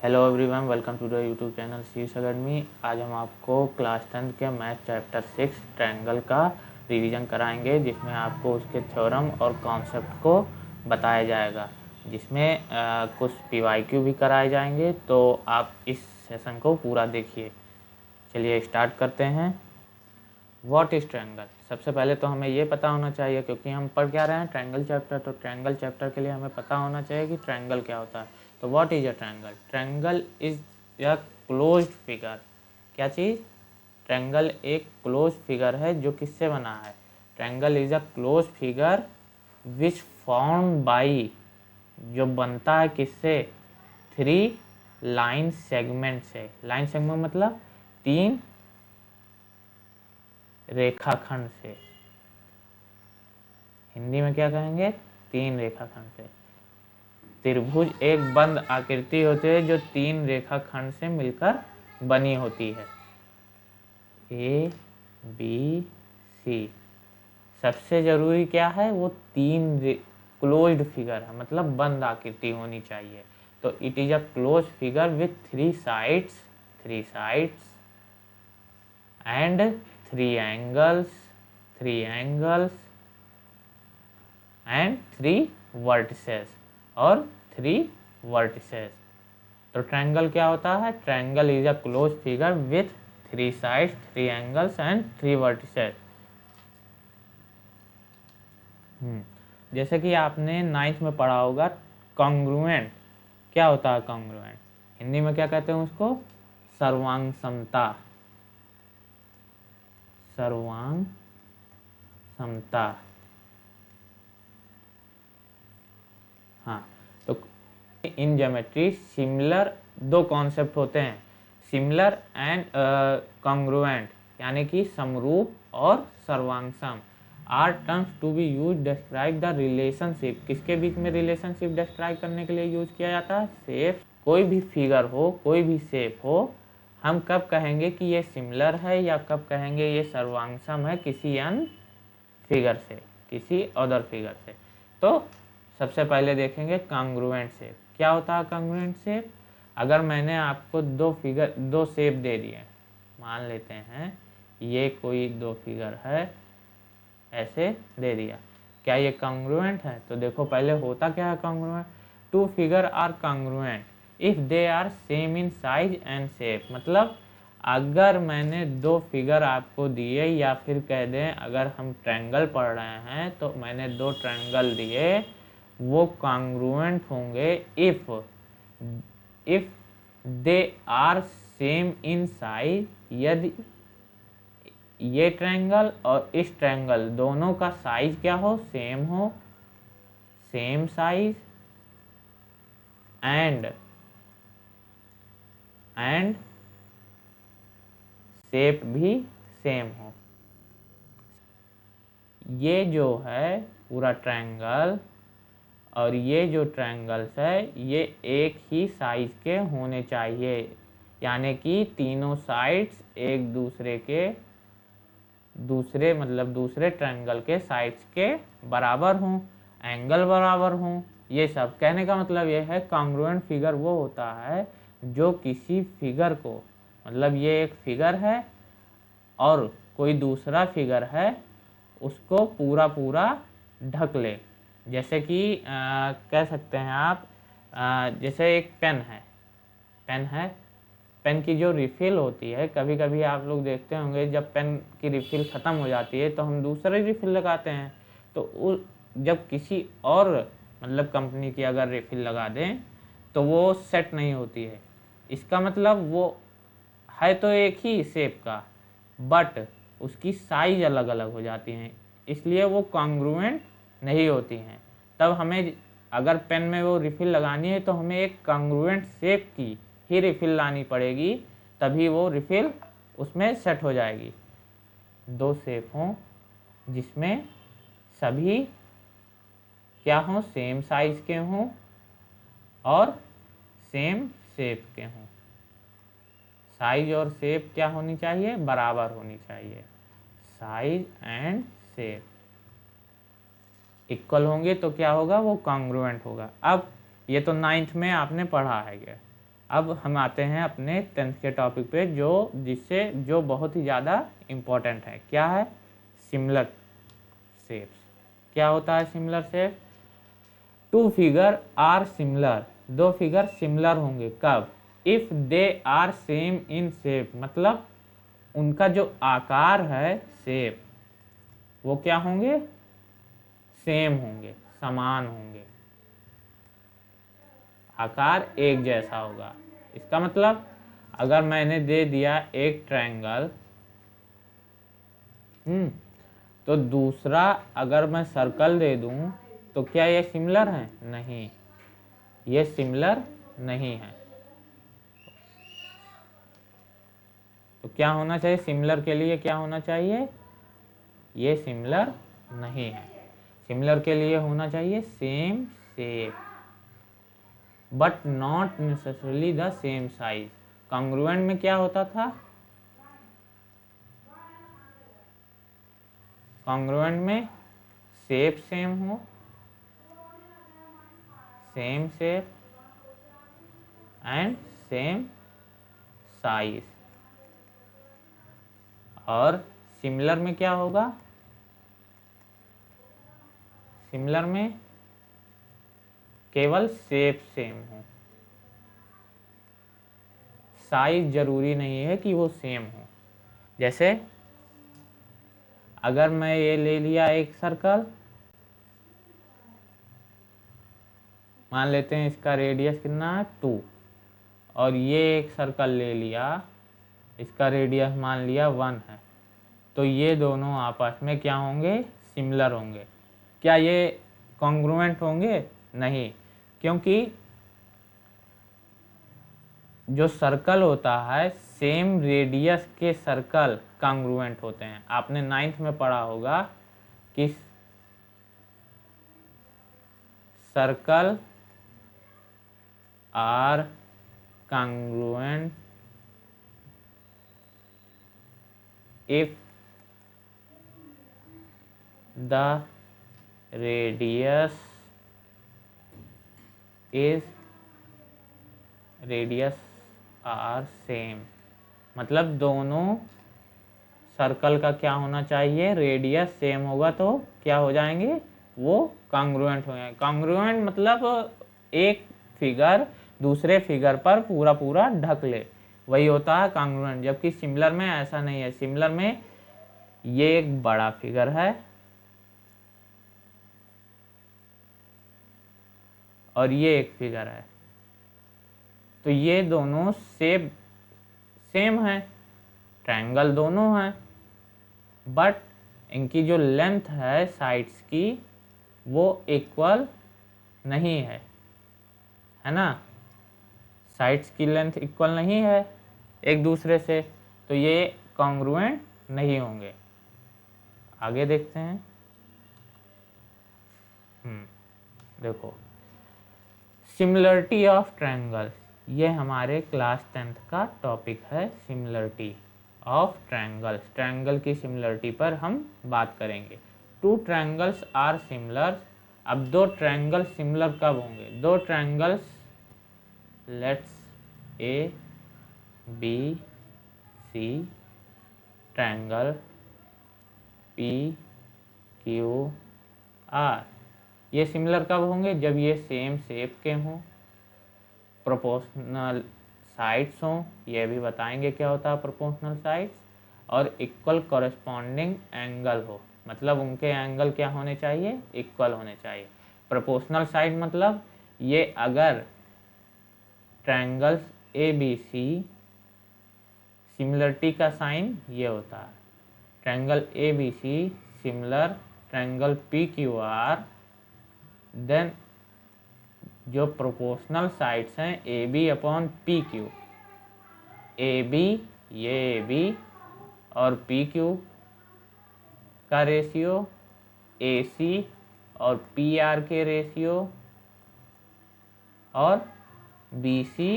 Hello everyone, welcome to the YouTube channel Shirsh academy. आज हम आपको क्लास 10 के मैथ चैप्टर 6 ट्रायंगल का रिवीजन कराएंगे, जिसमें आपको उसके थ्योरम और कॉन्सेप्ट को बताया जाएगा, जिसमें कुछ पीवाईक्यू भी कराए जाएंगे। तो आप इस सेशन को पूरा देखिए। चलिए स्टार्ट करते हैं। What is triangle? सबसे पहले तो हमें ये पता होना चाहिए, क्योंकि हम पढ़ क्या रहे हैं, ट्रायंगल चैप्टर। तो ट्रायंगल चैप्टर के लिए हमें पता होना चाहिए कि ट्रायंगल क्या होता है। तो what is a triangle? Triangle is a closed figure. क्या चीज़? ट्रायंगल एक क्लोज फिगर है जो किससे बना है? Triangle is a close figure which form by, जो बनता है किससे? 3 लाइन सेगमेंट से। लाइन सेगमेंट मतलब 3 रेखाखंड से। हिंदी में क्या कहेंगे? 3 रेखाखंड से। त्रिभुज एक बंद आकृति होती है जो 3 रेखाखंड से मिलकर बनी होती है। A B C. सबसे जरूरी क्या है? वो 3 क्लोज्ड फिगर है, मतलब बंद आकृति होनी चाहिए। तो it is a close figure with 3 sides and 3 angles and 3 vertices और 3 वर्टिसेस। तो ट्रायंगल क्या होता है? Triangle is a close figure with 3 sides, 3 angles and 3 vertices. जैसे कि आपने 9th में पढ़ा होगा, कॉन्ग्रुएंट। क्या होता है कॉन्ग्रुएंट? हिंदी में क्या कहते हैं उसको? सर्वांग समता। सर्वांग समता। हाँ, तो इन ज्योमेट्री सिमिलर 2 कॉन्सेप्ट होते हैं, सिमिलर एंड कॉन्ग्रुएंट, यानी कि समरूप और सर्वांगसम, are terms to be use describe the relationship. किसके बीच में रिलेशनशिप डिस्क्राइब करने के लिए यूज किया जाता है? शेप। कोई भी फिगर हो, कोई भी शेप हो, हम कब कहेंगे कि ये सिमिलर है या कब कहेंगे ये सर्वांगसम है किसी अन्य फिगर से, किसी अदर फिगर से। तो सबसे पहले देखेंगे कॉन्ग्रुएंट शेप। क्या होता है कॉन्ग्रुएंट शेप? अगर मैंने आपको 2 शेप दे दिए, मान लेते हैं ये कोई 2 फिगर है, ऐसे दे दिया, क्या ये कॉन्ग्रुएंट है? तो देखो पहले होता क्या है congruent? 2 figure are congruent if they are same in size and shape. मतलब अगर मैंने 2 फिगर आपको दिए, या फिर कह दें अगर हम ट्रायंगल पढ़ रहे हैं तो मैंने 2 ट्रायंगल दिए, वो कॉन्ग्रुएंट होंगे if they are same in size. यदि ये ट्रायंगल और इस ट्रायंगल दोनों का साइज क्या हो? सेम हो, सेम साइज एंड शेप भी सेम हो। ये जो है पूरा ट्रायंगल और ये जो ट्रायंगल्स है, ये एक ही साइज के होने चाहिए, यानी कि तीनों साइड्स एक दूसरे के दूसरे ट्रायंगल के साइड्स के बराबर हों, एंगल बराबर हों। ये सब कहने का मतलब ये है, कॉन्ग्रुएंट फिगर वो होता है जो किसी फिगर को, मतलब ये एक फिगर है और कोई दूसरा फिगर है, उसको पूरा ढक ले। जैसे कि कह सकते हैं आप, जैसे एक पेन है, पेन की जो रिफ़िल होती है, कभी कभी आप लोग देखते होंगे जब पेन की रिफ़िल ख़त्म हो जाती है तो हम दूसरे रिफ़िल लगाते हैं। तो जब किसी और मतलब कंपनी की अगर रिफ़िल लगा दें तो वो सेट नहीं होती है। इसका मतलब वो है तो एक ही शेप का, बट उसकी साइज अलग अलग हो जाती हैं, इसलिए वो कॉन्ग्रुएंट नहीं होती हैं। तब हमें अगर पेन में वो रिफ़िल लगानी है तो हमें एक कॉन्ग्रुएंट शेप की ही रिफ़िल लानी पड़ेगी, तभी वो रिफ़िल उसमें सेट हो जाएगी। 2 शेप हों जिसमें सभी क्या हों? सेम साइज के हों और सेम शेप के हों। साइज और शेप क्या होनी चाहिए? बराबर होनी चाहिए। साइज एंड शेप इक्वल होंगे तो क्या होगा? वो कॉन्ग्रुएंट होगा। अब ये तो 9th में आपने पढ़ा है क्या। अब हम आते हैं अपने 10th के टॉपिक पे, जो बहुत ही ज़्यादा इम्पोर्टेंट है। क्या है? Similar shapes. क्या होता है similar shape? Two figure are similar, दो फिगर सिमिलर होंगे कब? If they are same in shape, मतलब उनका जो आकार है, शेप, वो क्या होंगे? सेम होंगे, समान होंगे, आकार एक जैसा होगा। इसका मतलब अगर मैंने दे दिया एक ट्रायंगल, तो दूसरा अगर मैं सर्कल दे दूं, तो क्या ये सिमिलर है? नहीं, ये सिमिलर नहीं है। तो क्या होना चाहिए सिमिलर के लिए? क्या होना चाहिए? ये सिमिलर नहीं है। सिमिलर के लिए होना चाहिए same shape but not necessarily the same size. Congruent में क्या होता था? कॉन्ग्रुएंट में शेप सेम हो, same shape and same size. और सिमिलर में क्या होगा? सिमिलर में केवल शेप सेम हो, साइज जरूरी नहीं है कि वो सेम हो। जैसे अगर मैं ये ले लिया एक सर्कल, मान लेते हैं इसका रेडियस कितना है 2, और ये एक सर्कल ले लिया, इसका रेडियस मान लिया 1 है, तो ये दोनों आपस में क्या होंगे? सिमिलर होंगे। क्या ये कॉन्ग्रुएंट होंगे? नहीं, क्योंकि जो सर्कल होता है, सेम रेडियस के सर्कल कॉन्ग्रुएंट होते हैं। आपने 9th में पढ़ा होगा कि circle are congruent if the radius are same। मतलब दोनों सर्कल का क्या होना चाहिए? रेडियस सेम होगा तो क्या हो जाएंगे? वो कॉन्ग्रुएंट हो जाएंगे। कॉन्ग्रुएंट मतलब एक फिगर दूसरे फिगर पर पूरा पूरा ढक ले, वही होता है कॉन्ग्रुएंट। जबकि सिमिलर में ऐसा नहीं है। सिमिलर में ये एक बड़ा फिगर है और ये एक फिगर है, तो ये दोनों सेम है, ट्रायंगल दोनों हैं, बट इनकी जो लेंथ है साइड्स की वो इक्वल नहीं है ना? साइड्स की लेंथ इक्वल नहीं है एक दूसरे से, तो ये कॉन्ग्रुएंट नहीं होंगे। आगे देखते हैं। देखो, सिमिलरिटी ऑफ ट्रायंगल, ये हमारे क्लास 10th का टॉपिक है। सिमिलरिटी ऑफ ट्रायंगल्स, ट्रायंगल की सिमिलरिटी पर हम बात करेंगे। Two triangles are similar. अब दो ट्रायंगल सिमिलर कब होंगे? दो triangles, let's A B C, triangle P Q R, ये सिमिलर कब होंगे? जब ये सेम शेप के हों, प्रोपोर्शनल साइड्स हों, ये भी बताएंगे क्या होता है प्रोपोर्शनल साइड्स, और इक्वल कॉरेस्पॉन्डिंग एंगल हो। मतलब उनके एंगल क्या होने चाहिए? इक्वल होने चाहिए। प्रोपोर्शनल साइड मतलब ये अगर triangles A B C, similarity का साइन ये होता है, triangle A B C similar triangle P Q R, then जो प्रोपोर्शनल साइड्स हैं A B upon P Q, A B, ये ए बी और पी क्यू का रेशियो, ए सी और पी आर के रेशियो, और बी सी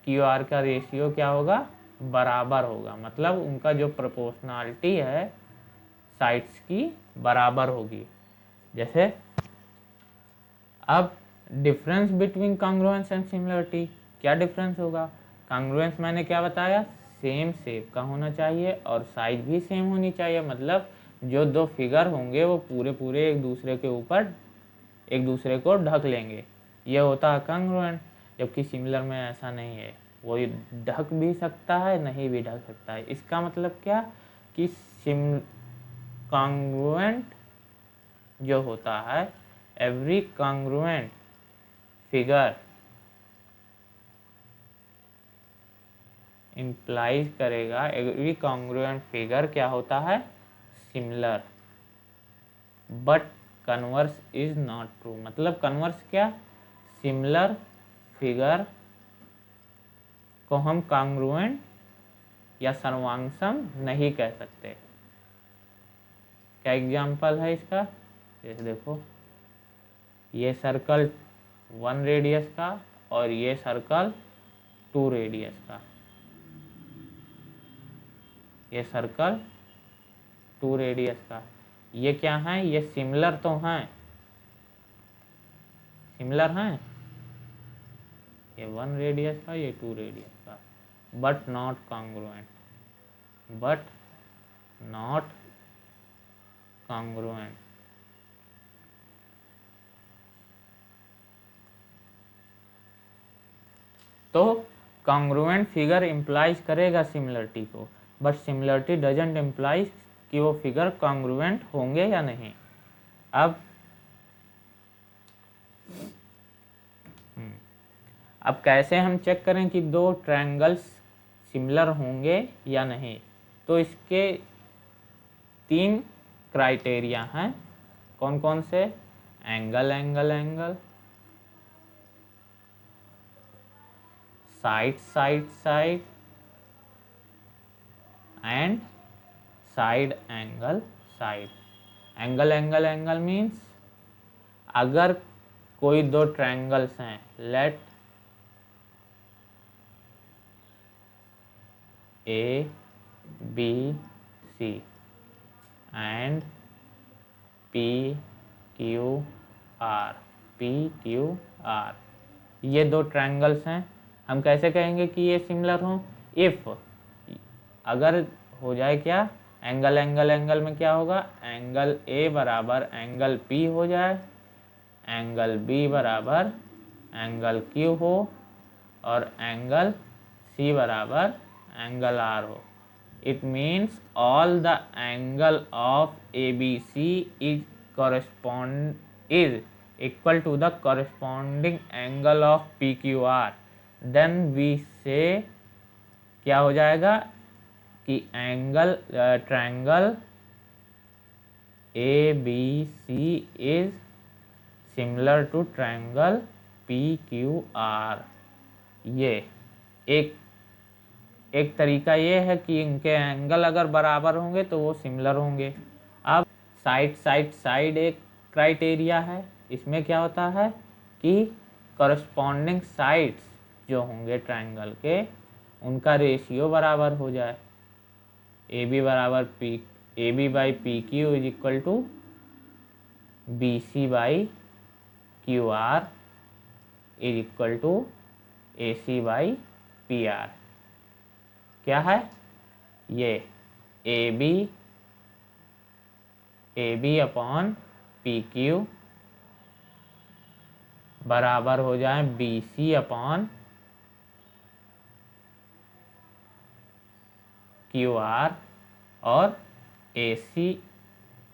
क्यू आर का ratio क्या होगा? बराबर होगा। मतलब उनका जो प्रोपोर्शनलिटी है साइड्स की बराबर होगी। जैसे अब difference between congruence and similarity, क्या डिफरेंस होगा? कॉन्ग्रुएंस मैंने क्या बताया, सेम शेप का होना चाहिए और साइज भी सेम होनी चाहिए, मतलब जो दो फिगर होंगे वो पूरे पूरे एक दूसरे के ऊपर एक दूसरे को ढक लेंगे, ये होता है कॉन्ग्रुएंट। जबकि सिमिलर में ऐसा नहीं है, वो ढक भी सकता है नहीं भी ढक सकता है। इसका मतलब क्या कि कॉन्ग्रुएंट जो होता है, एवरी कॉन्ग्रुएंट फिगर इंप्लाइज करेगा, एवरी कॉन्ग्रुएंट फिगर क्या होता है, similar, but converse is not true. मतलब कन्वर्स क्या, सिमिलर फिगर को हम कॉन्ग्रुएंट या सर्वांगसम नहीं कह सकते। क्या एग्जाम्पल है इसका, जैसे देखो ये सर्कल 1 रेडियस का और ये सर्कल 2 रेडियस का, ये सर्कल 2 रेडियस का, ये क्या है, ये सिमिलर तो हैं, सिमिलर हैं, ये 1 रेडियस का ये 2 रेडियस का, but not congruent, but not congruent. तो कॉन्ग्रुएंट फिगर इंप्लाइज करेगा सिमिलरिटी को, बट सिमिलरिटी डजंट इंप्लाइज कि वो फिगर कॉन्ग्रुएंट होंगे या नहीं। अब कैसे हम चेक करें कि दो ट्रायंगल्स सिमिलर होंगे या नहीं? तो इसके 3 क्राइटेरिया हैं। कौन कौन से? Angle angle angle, side side side and side angle side. Angle angle angle means अगर कोई दो ट्रायंगल्स हैं, late A B C and P Q R, P Q R, ये दो ट्रायंगल्स हैं, हम कैसे कहेंगे कि ये सिमिलर हों? इफ अगर हो जाए क्या, एंगल एंगल एंगल में क्या होगा, एंगल A बराबर एंगल P हो जाए, एंगल B बराबर एंगल Q हो और एंगल C बराबर एंगल R हो। It means all the angle of ABC is equal to the corresponding angle of PQR. Then we say क्या हो जाएगा कि angle triangle ABC is similar to triangle PQR। ये एक तरीका ये है कि इनके एंगल अगर बराबर होंगे तो वो सिमिलर होंगे। अब साइड साइड साइड एक क्राइटेरिया है, इसमें क्या होता है कि कॉरस्पॉन्डिंग साइड्स जो होंगे ट्रायंगल के, उनका रेशियो बराबर हो जाए। ए बी बराबर AB by PQ is equal to BC by QR is equal to AC by PR। क्या है ये, AB अपॉन PQ बराबर हो जाए BC अपॉन QR और AC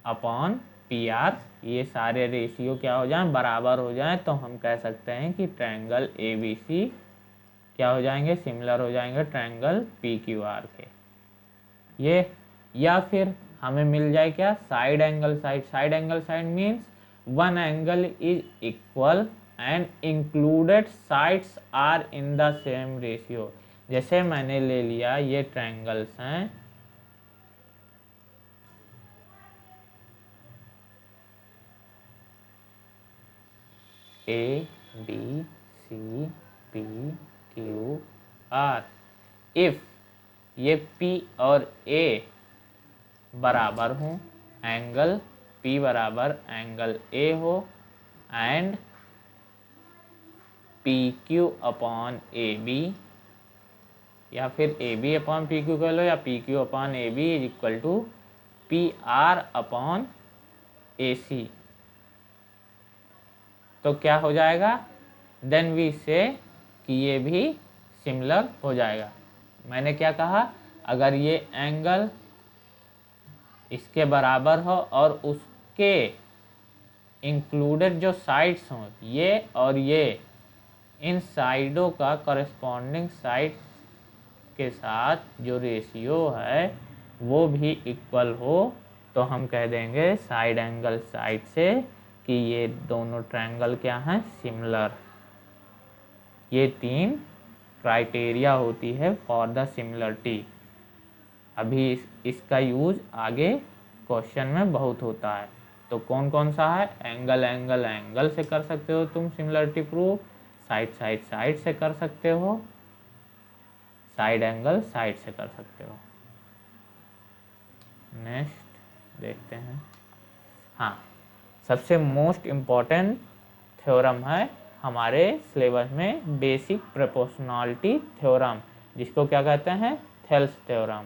अपॉन PR, ये सारे रेशियो क्या हो जाए, बराबर हो जाए, तो हम कह सकते हैं कि ट्रायंगल ABC क्या हो जाएंगे, सिमिलर हो जाएंगे ट्रायंगल PQR के। ये या फिर हमें मिल जाए क्या, side angle side. Side angle side means one angle is equal and included sides are in the same ratio. जैसे मैंने ले लिया ये ट्रायंगल्स हैं, ABCPQR। इफ ये P और A बराबर हो, एंगल P बराबर एंगल A हो एंड PQ अपॉन AB, या फिर AB अपॉन PQ कर लो, या PQ upon AB is equal to PR upon AC। तो क्या हो जाएगा, देन वी से कि ये भी सिमिलर हो जाएगा। मैंने क्या कहा, अगर ये एंगल इसके बराबर हो और उसके इंक्लूडेड जो साइड्स हों ये और ये, इन साइडों का कॉरेस्पॉन्डिंग साइड के साथ जो रेशियो है वो भी इक्वल हो, तो हम कह देंगे साइड एंगल साइड से कि ये दोनों ट्रायंगल क्या हैं, सिमिलर। ये 3 क्राइटेरिया होती है फॉर द सिमिलरिटी। अभी इसका यूज आगे क्वेश्चन में बहुत होता है। तो कौन कौन सा है, एंगल एंगल एंगल से कर सकते हो तुम similarity proof, side side side से कर सकते हो, साइड एंगल साइड से कर सकते हो। नेक्स्ट देखते हैं। हाँ, सबसे मोस्ट इम्पॉर्टेंट थ्योरम है हमारे सिलेबस में, बेसिक प्रोपोर्शनलिटी थ्योरम, जिसको क्या कहते हैं, थेल्स थ्योरम।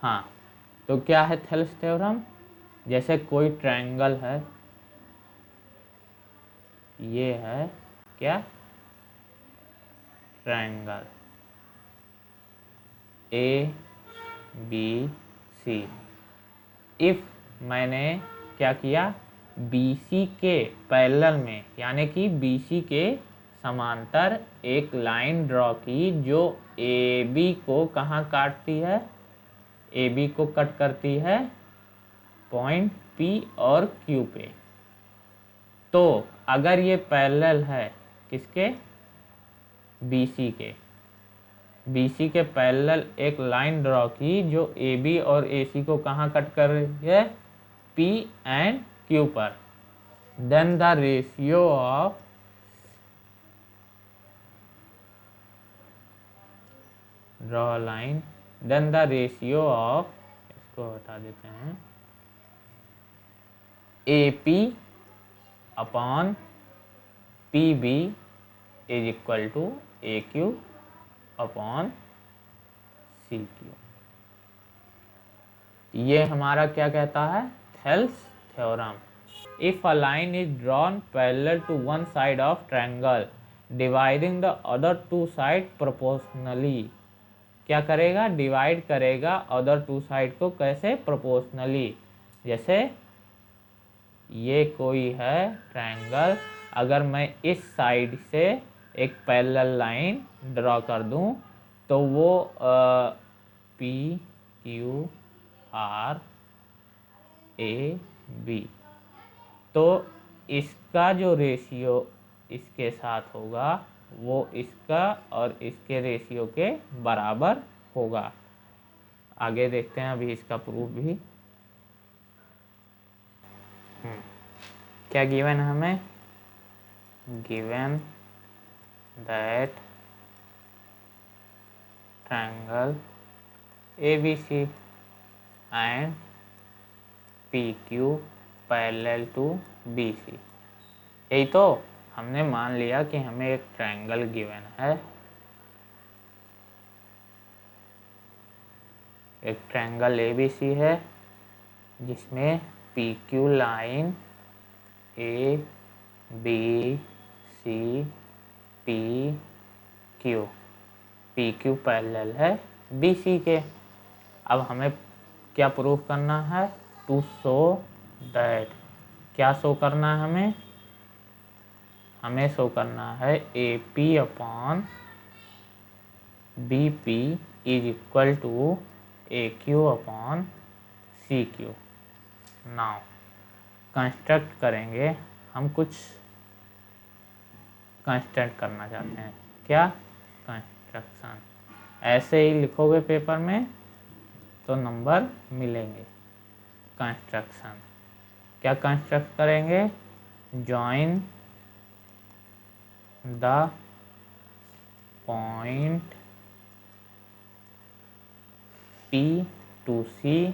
हाँ, तो क्या है थेल्स थ्योरम, जैसे कोई ट्रायंगल है, ये है क्या, ट्रायंगल ABC। इफ मैंने क्या किया, BC के पैरेलल में, यानी कि BC के समांतर एक लाइन ड्रॉ की जो AB को कहाँ काटती है, AB को कट करती है पॉइंट P और Q पे। तो अगर ये पैरेलल है किसके, BC के, BC के पैरेलल एक लाइन ड्रॉ की जो AB और AC को कहाँ कट कर रही है, P एंड Q पर, then the ratio of draw line, then the ratio of, इसको हटा देते हैं, AP upon PB is equal to AQ upon CQ। ये हमारा क्या कहता है, Thales theorem. If a line is drawn parallel to one side of triangle dividing the other two side proportionally, क्या करेगा, डिवाइड करेगा अदर टू साइड को, कैसे, प्रोपोर्शनली। जैसे ये कोई है ट्रायंगल, अगर मैं इस साइड से एक पैरेलल लाइन ड्रॉ कर दूं तो वो PQRAB, तो इसका जो रेशियो इसके साथ होगा वो इसका और इसके रेशियो के बराबर होगा। आगे देखते हैं अभी इसका प्रूफ भी। क्या गिवन है हमें, given that triangle ABC and PQ parallel to BC। यही तो हमने मान लिया कि हमें एक ट्रायंगल गिवन है, एक ट्रायंगल ABC है जिसमें PQ line ABC PQ parallel है BC के। अब हमें क्या प्रूफ करना है, टू शो दैट, क्या शो करना है हमें शो करना है AP upon BP is equal to AQ upon CQ। Now construct करेंगे, हम कुछ कंस्ट्रक्ट करना चाहते हैं, क्या, कंस्ट्रक्शन। ऐसे ही लिखोगे पेपर में तो नंबर मिलेंगे। कंस्ट्रक्शन, क्या कंस्ट्रक्ट करेंगे, join the point P to C,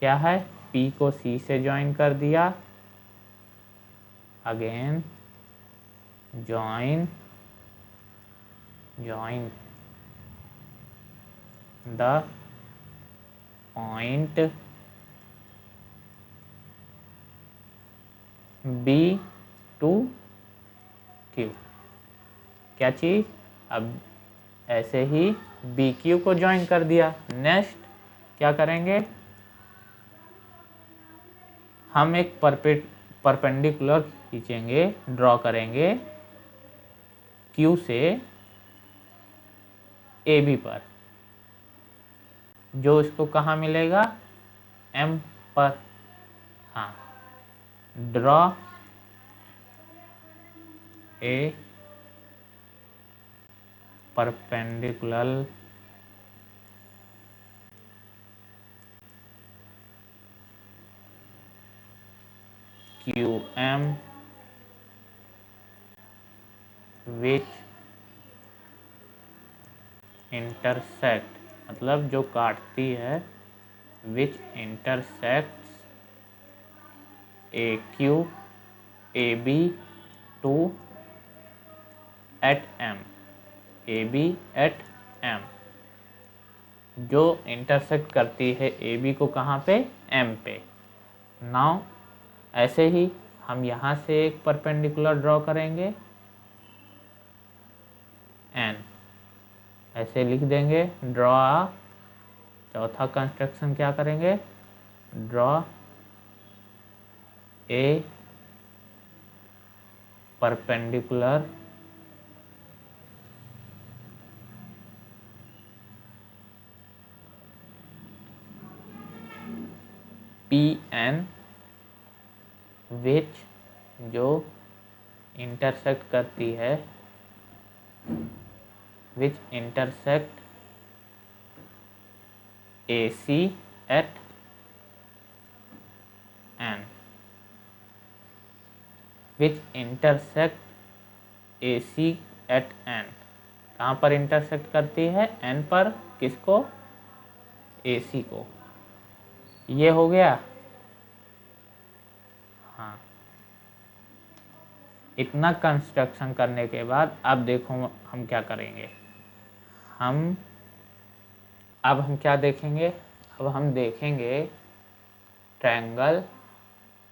क्या है, P को C से ज्वाइन कर दिया, again join the point B to Q। क्या चीज, अब ऐसे ही बी क्यू को ज्वाइन कर दिया। नेक्स्ट क्या करेंगे, हम एक परपेंडिकुलर खींचेंगे, ड्रॉ करेंगे क्यू से ए बी पर, जो इसको कहाँ मिलेगा, एम पर। हाँ, draw a perpendicular QM which intersect, मतलब जो काटती है, which intersects AQ AB to at M, AB at M, जो इंटरसेक्ट करती है AB को कहाँ पे, M पे। नाउ ऐसे ही हम यहाँ से एक परपेंडिकुलर ड्रॉ करेंगे, N ऐसे लिख देंगे, ड्रॉ। चौथा कंस्ट्रक्शन क्या करेंगे, ड्रॉ ए परपेंडिकुलर PN विच, जो इंटरसेक्ट करती है, विच intersect AC at N, which intersect AC at N, कहाँ पर इंटरसेक्ट करती है, N पर। किसको, AC को। ये हो गया। हाँ, इतना कंस्ट्रक्शन करने के बाद अब देखो हम क्या करेंगे, अब हम क्या देखेंगे, अब हम देखेंगे ट्रायंगल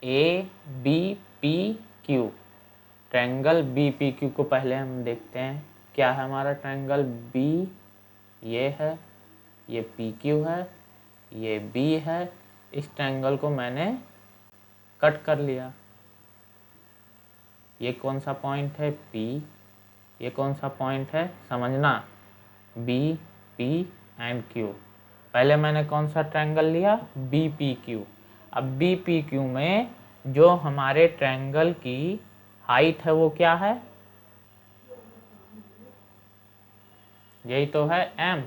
ABPQ। ट्रायंगल BPQ को पहले हम देखते हैं, क्या है हमारा ट्रायंगल B, ये है, ये PQ है, ये B है। इस ट्रायंगल को मैंने कट कर लिया। ये कौन सा पॉइंट है, P, ये कौन सा पॉइंट है, समझना, B, P एंड Q। पहले मैंने कौन सा ट्रायंगल लिया, BPQ। अब BPQ में जो हमारे ट्रायंगल की हाइट है वो क्या है, यही तो है M,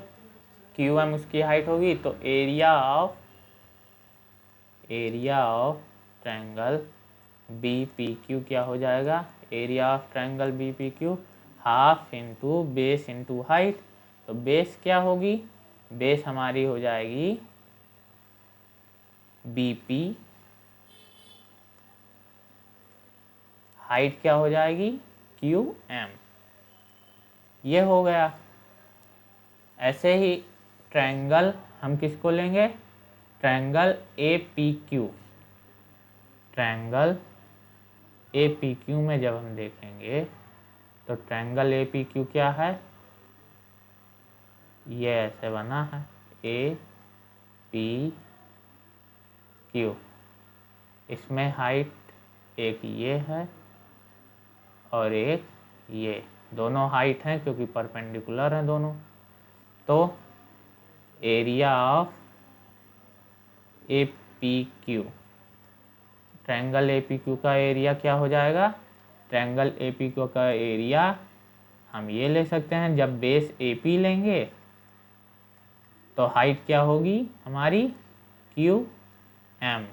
QM उसकी हाइट होगी। तो एरिया ऑफ ट्रायंगल BPQ क्या हो जाएगा, area of triangle BPQ half into base into height. तो बेस क्या होगी, बेस हमारी हो जाएगी BP, हाइट क्या हो जाएगी QM। ये हो गया। ऐसे ही ट्रायंगल हम किसको लेंगे, ट्रायंगल APQ। ट्रायंगल APQ में जब हम देखेंगे तो ट्रायंगल APQ क्या है, ये ऐसे बना है APQ। इसमें हाइट एक ये है और एक ये, दोनों हाइट हैं क्योंकि परपेंडिकुलर हैं दोनों। तो area of APQ, triangle APQ का एरिया क्या हो जाएगा, ट्रायंगल APQ का एरिया हम ये ले सकते हैं, जब बेस AP लेंगे तो हाइट क्या होगी हमारी QM।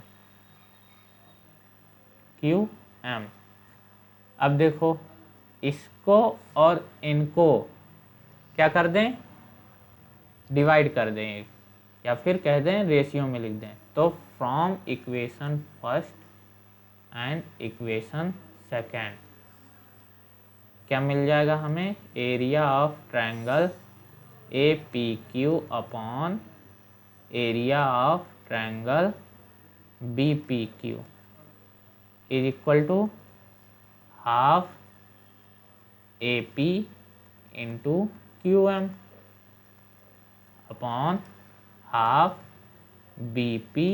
अब देखो इसको और इनको क्या कर दें, डिवाइड कर दें, या फिर कह दें रेशियो में लिख दें। तो from equation first and equation second क्या मिल जाएगा हमें, area of triangle A P Q upon area of triangle B P Q is equal to half A P into Q M upon half B P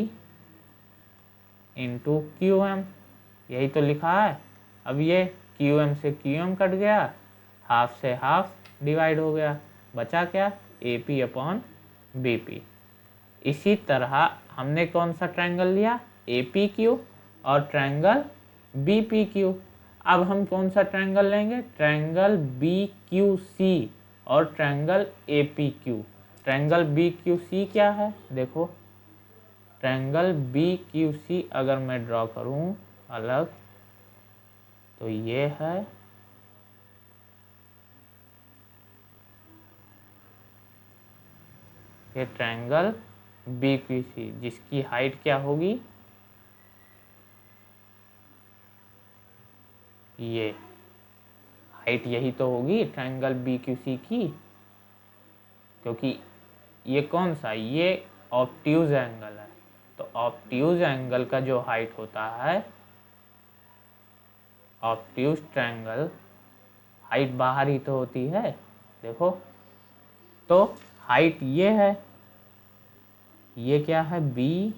into Q M, यही तो लिखा है। अब ये क्यू एम से Q M cut गया, half से half divide हो गया, बचा क्या, A P upon B P. इसी तरह हमने कौन सा ट्रायंगल लिया, ए पी क्यू और ट्रायंगल बी पी क्यू। अब हम कौन सा ट्रायंगल लेंगे, ट्रायंगल बी क्यू सी और triangle A P Q. Triangle B Q C क्या है, देखो ट्रायंगल बी क्यू सी अगर मैं ड्रॉ करूं अलग तो ये है ये ट्रायंगल बी क्यू सी जिसकी हाइट क्या होगी, ये हाइट यही तो होगी ट्रायंगल बी क्यू सी की, क्योंकि ये कौन सा, ये ऑब्ट्यूज एंगल है। तो ऑब्ट्यूज एंगल का जो हाइट होता है, ऑब्ट्यूज ट्रायंगल हाइट बाहर ही तो होती है, देखो तो हाइट ये है, ये क्या है, B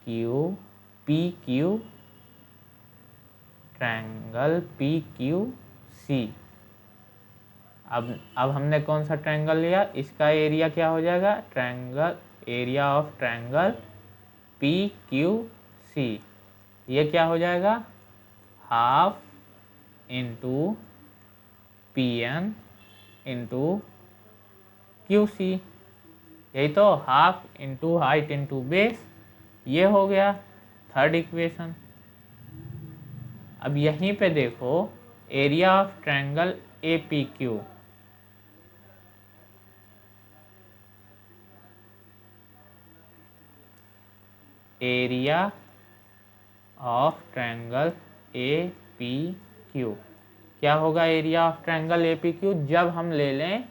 Q P Q triangle P Q C. अब हमने कौन सा ट्रायंगल लिया, इसका एरिया क्या हो जाएगा, triangle area of triangle P Q C, ये क्या हो जाएगा, half into P N into Q C, यही तो, half into height into base, ये हो गया थर्ड इक्वेशन। अब यहीं पे देखो area of triangle A P Q, area of triangle A P Q क्या होगा, area of triangle A P Q जब हम ले लें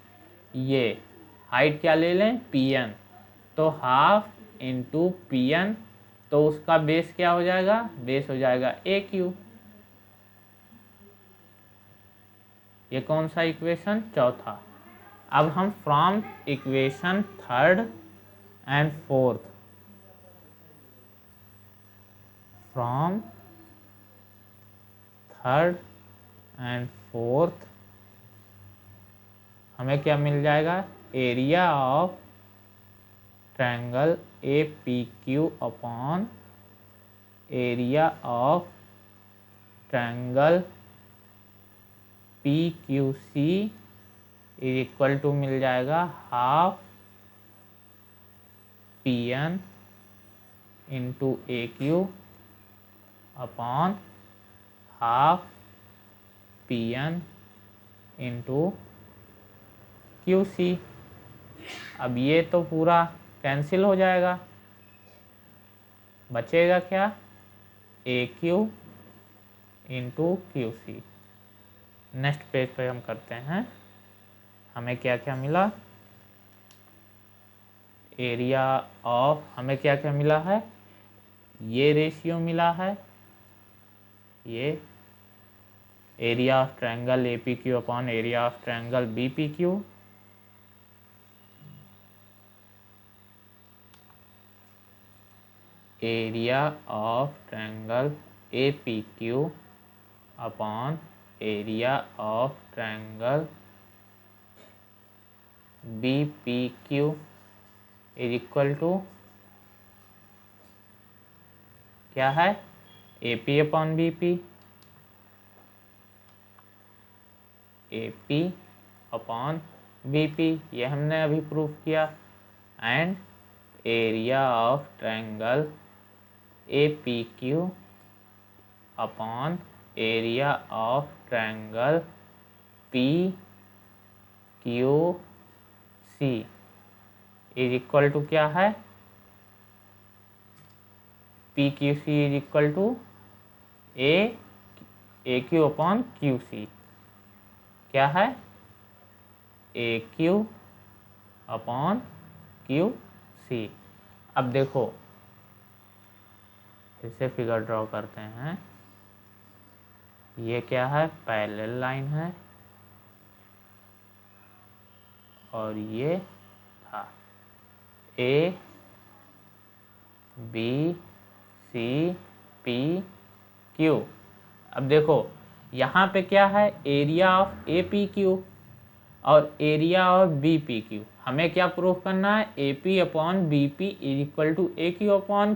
ये हाइट क्या ले लें, पी एन, तो हाफ इंटू पी एन, तो उसका बेस क्या हो जाएगा, बेस हो जाएगा ए क्यू। ये कौन सा इक्वेशन, चौथा। अब हम from equation third and fourth, from third and fourth हमें क्या मिल जाएगा, area of triangle A P Q upon area of triangle P Q C is equal to मिल जाएगा half P N into A Q upon half P N into Q C. अब ये तो पूरा कैंसिल हो जाएगा, बचेगा क्या, A Q into Q C. Next page पे हम करते हैं, हमें क्या क्या मिला, एरिया ऑफ, हमें क्या क्या मिला है, ये रेशियो मिला है, ये area of triangle A P Q upon area of triangle B P Q, area of triangle A P Q upon area of triangle B P Q is equal to क्या है, A P upon B P, A P upon B P, ये हमने अभी proof किया, and area of triangle A P Q upon area of triangle P Q C is equal to क्या है, P Q C is equal to A Q upon Q C. क्या है? A Q upon Q C. अब देखो फिर से figure draw करते हैं। ये क्या है? पैरेलल लाइन है और ये था A B C P Q. अब देखो यहाँ पे क्या है? Area of A P Q और area of B P Q. हमें क्या प्रूफ करना है? A P upon B P is equal to A Q upon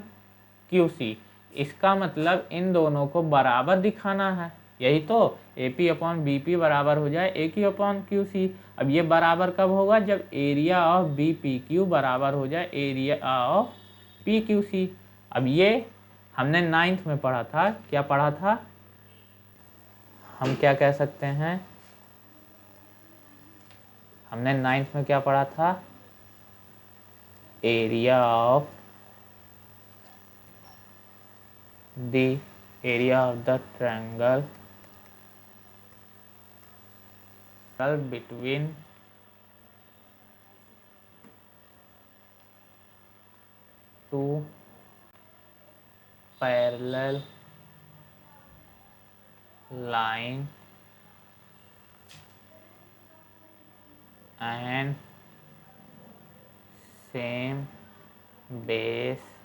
Q C. इसका मतलब इन दोनों को बराबर दिखाना है, यही तो। A P upon B P बराबर हो जाए A Q upon Q C. अब ये बराबर कब होगा? जब area of B P Q बराबर हो जाए area of P Q C. अब ये हमने 9th में पढ़ा था। क्या पढ़ा था? हम क्या कह सकते हैं? हमने 9th में क्या पढ़ा था? Area of the triangle between two parallel line and same base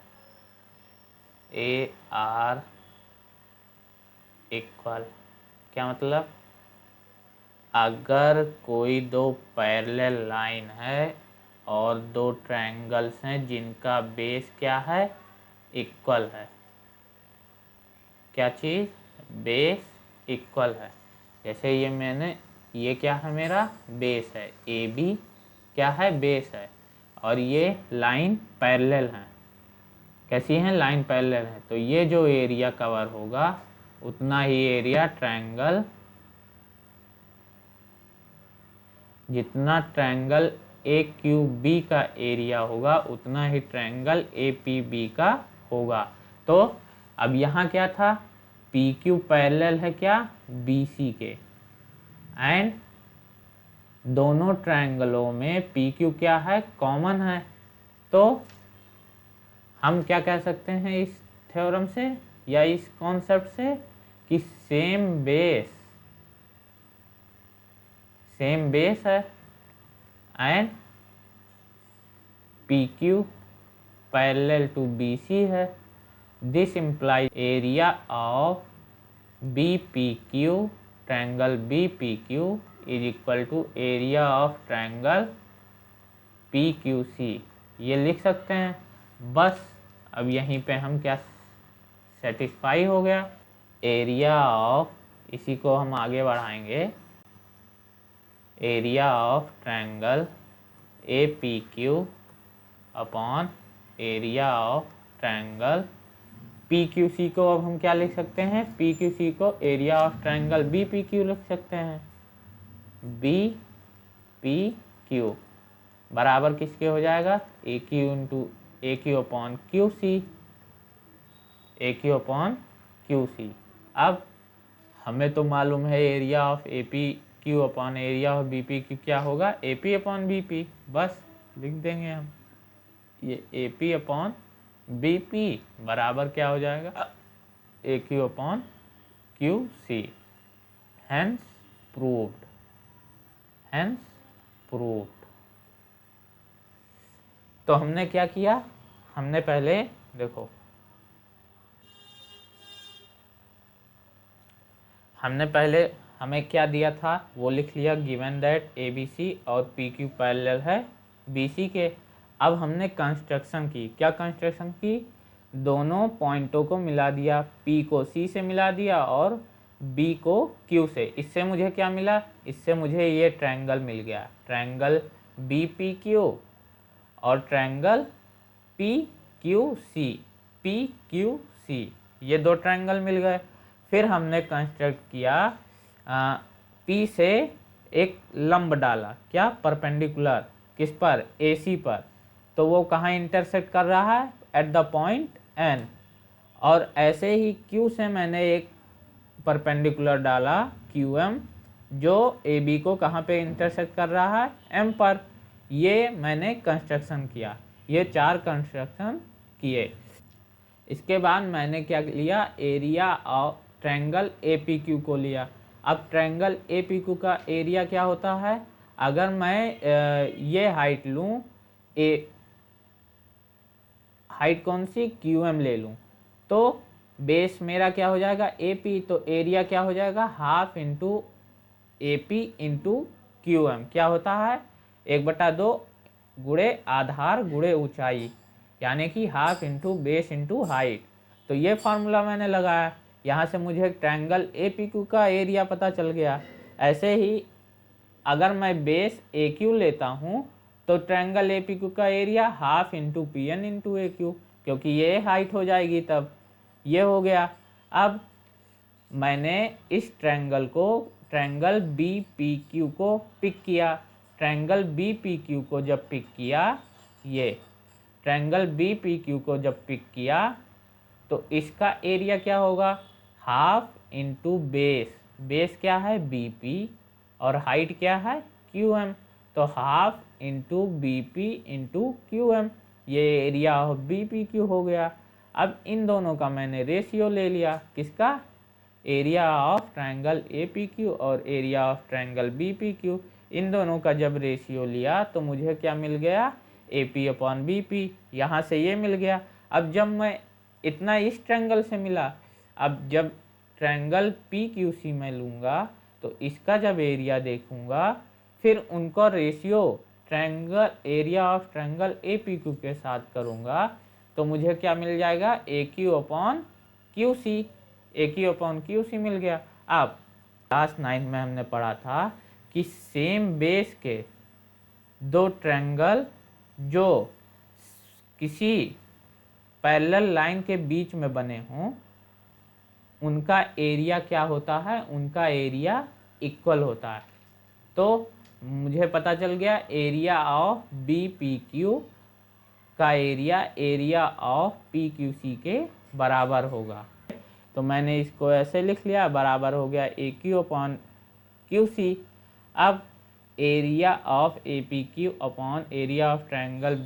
A are equal. क्या मतलब? अगर कोई दो पैरेलल लाइन है और दो ट्रायंगल्स हैं जिनका बेस क्या है? इक्वल है। क्या चीज़? बेस इक्वल है। जैसे ये क्या है? मेरा बेस है। ए बी क्या है? बेस है। और ये लाइन पैरेलल है। कैसी हैं? लाइन पैरेलल है। तो ये जो एरिया कवर होगा उतना ही एरिया ट्रायंगल, जितना ट्रायंगल ए क्यू बी का एरिया होगा उतना ही ट्रायंगल ए पी बी का होगा। तो अब यहाँ क्या था? पी क्यू पैरेलल है क्या? बी सी के। एंड दोनों ट्रायंगलों में पी क्यू क्या है? कॉमन है। तो हम क्या कह सकते हैं इस थ्योरम से या इस कॉन्सेप्ट से कि सेम बेस है and P Q parallel to B C है। This implies area of B P Q triangle B P Q is equal to area of triangle P Q C. ये लिख सकते हैं। बस अब यहीं पे हम क्या सेटिस्फाई हो गया? एरिया ऑफ, इसी को हम आगे बढ़ाएंगे, area of triangle A P Q upon area of triangle P Q C को अब हम क्या लिख सकते हैं? पी क्यू सी को area of triangle B P Q लिख सकते हैं। बी पी क्यू बराबर किसके हो जाएगा? A Q into A Q upon Q C. A Q upon Q C. अब हमें तो मालूम है area of A P Q upon area of B P Q क्या होगा? A P upon B P. बस लिख देंगे हम ये A P upon B P बराबर क्या हो जाएगा? A Q upon Q C. Hence proved. Hence proved. तो हमने क्या किया? हमने पहले देखो, हमें क्या दिया था वो लिख लिया। Given that A B C और पी क्यू पैरेलल है बी सी के। अब हमने कंस्ट्रक्शन की। क्या कंस्ट्रक्शन की? दोनों पॉइंटों को मिला दिया। पी को सी से मिला दिया और बी को क्यू से। इससे मुझे क्या मिला? इससे मुझे ये ट्रायंगल मिल गया, ट्रायंगल बी पी क्यू और triangle P Q C. P Q C ये दो ट्रायंगल मिल गए। फिर हमने कंस्ट्रक्ट किया, पी से एक लंब डाला। क्या? परपेंडिकुलर। किस पर? ए सी पर। तो वो कहाँ इंटरसेक्ट कर रहा है? At the point N. और ऐसे ही Q से मैंने एक परपेंडिकुलर डाला QM, जो AB को कहाँ पे इंटरसेक्ट कर रहा है, M पर। ये मैंने कंस्ट्रक्शन किया, ये 4 कंस्ट्रक्शन किए। इसके बाद मैंने क्या लिया, एरिया ऑफ ट्रायंगल APQ को लिया। अब ट्रायंगल APQ का एरिया क्या होता है, अगर मैं ये हाइट लूँ, हाइट कौन सी, QM ले लूँ, तो बेस मेरा क्या हो जाएगा, AP, तो एरिया क्या हो जाएगा, half into AP into QM। क्या होता है, 1/2 गुणे आधार गुणे ऊंचाई, यानी कि half into base into height. तो ये फार्मूला मैंने लगाया, यहाँ से मुझे ट्रायंगल APQ का एरिया पता चल गया। ऐसे ही अगर मैं बेस AQ लेता हूँ तो ट्रायंगल APQ का area half into PN into AQ, क्योंकि ये हाइट हो जाएगी तब। ये हो गया। अब मैंने इस ट्रायंगल को, ट्रायंगल BPQ को पिक किया। ट्रायंगल BPQ को जब पिक किया, ये ट्रायंगल BPQ को जब पिक किया तो इसका एरिया क्या होगा, हाफ इंटू बेस, बेस क्या है BP और हाइट क्या है QM, तो half into BP into QM, ये एरिया ऑफ BPQ हो गया। अब इन दोनों का मैंने रेशियो ले लिया, किसका, एरिया ऑफ ट्रायंगल APQ और एरिया ऑफ ट्रायंगल BPQ, इन दोनों का जब रेशियो लिया तो मुझे क्या मिल गया, AP/BP, यहाँ से ये मिल गया। अब जब मैं इतना इस ट्रायंगल से मिला, अब जब ट्रायंगल PQC में लूँगा तो इसका जब एरिया देखूँगा, फिर उनका ratio triangle area of triangle APQ के साथ करूँगा, तो मुझे क्या मिल जाएगा, AQ/QC, AQ/QC मिल गया। अब क्लास 9 में हमने पढ़ा था कि सेम बेस के 2 ट्रायंगल जो किसी पैरेलल लाइन के बीच में बने हों, उनका एरिया क्या होता है, उनका एरिया इक्वल होता है। तो मुझे पता चल गया एरिया ऑफ BPQ का एरिया ऑफ PQC के बराबर होगा। तो मैंने इसको ऐसे लिख लिया, बराबर हो गया AQ/QC। अब area of APQ upon area of triangle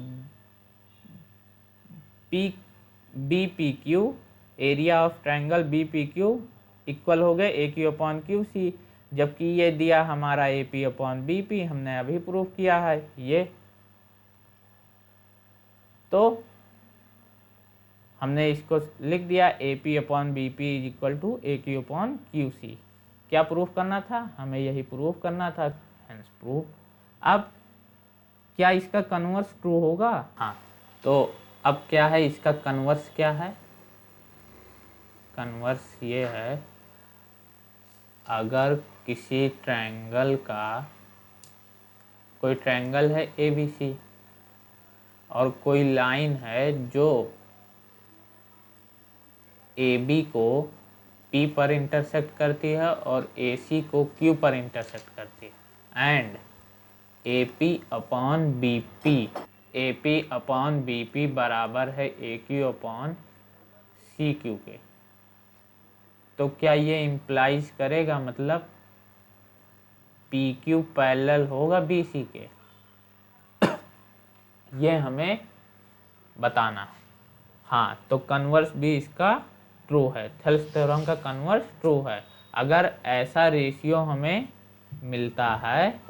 BPQ, area of triangle BPQ equal हो गए AQ/QC, जबकि ये दिया हमारा AP/BP, हमने अभी प्रूफ किया है ये। तो हमने इसको लिख दिया AP/BP is equal to AQ/QC। क्या प्रूफ करना था, हमें यही प्रूफ करना था, हेंस प्रूफ। अब क्या इसका कन्वर्स ट्रू होगा, हाँ, तो अब क्या है इसका कन्वर्स, क्या है कन्वर्स, ये है अगर किसी ट्रायंगल का, कोई ट्रायंगल है ABC और कोई लाइन है जो AB को P पर इंटरसेक्ट करती है और AC को Q पर इंटरसेक्ट करती है, एंड AP/BP बराबर है AQ/CQ के, तो क्या ये इम्प्लाइज करेगा, मतलब PQ पैरेलल होगा BC के, ये हमें बताना। हाँ, तो कन्वर्स भी इसका ट्रू है, थेल्स थ्योरम का कन्वर्स ट्रू है। अगर ऐसा रेशियो हमें मिलता है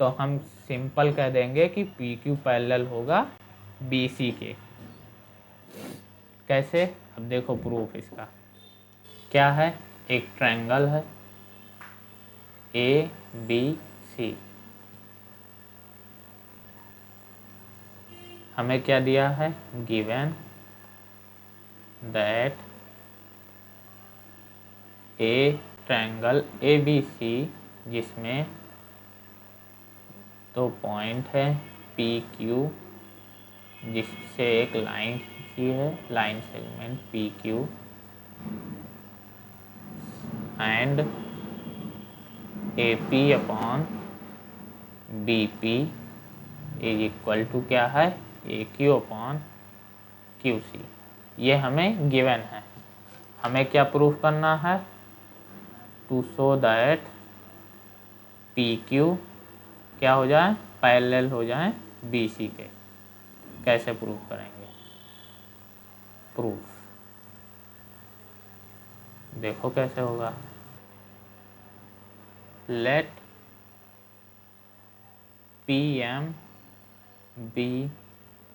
तो हम सिंपल कह देंगे कि PQ पैरेलल होगा BC के। कैसे, अब देखो प्रूफ इसका क्या है, एक ट्रायंगल है ABC, हमें क्या दिया है, given that A triangle ABC जिसमें 2 पॉइंट है PQ, जिससे एक लाइन खींची है, line segment PQ, and AP/BP is equal to क्या है, AQ/QC, ये हमें गिवन है। हमें क्या प्रूफ करना है, to show that P Q क्या हो जाए, पैरेलल हो जाए बी सी के। कैसे प्रूफ करेंगे, प्रूफ देखो कैसे होगा। लेट पी एम बी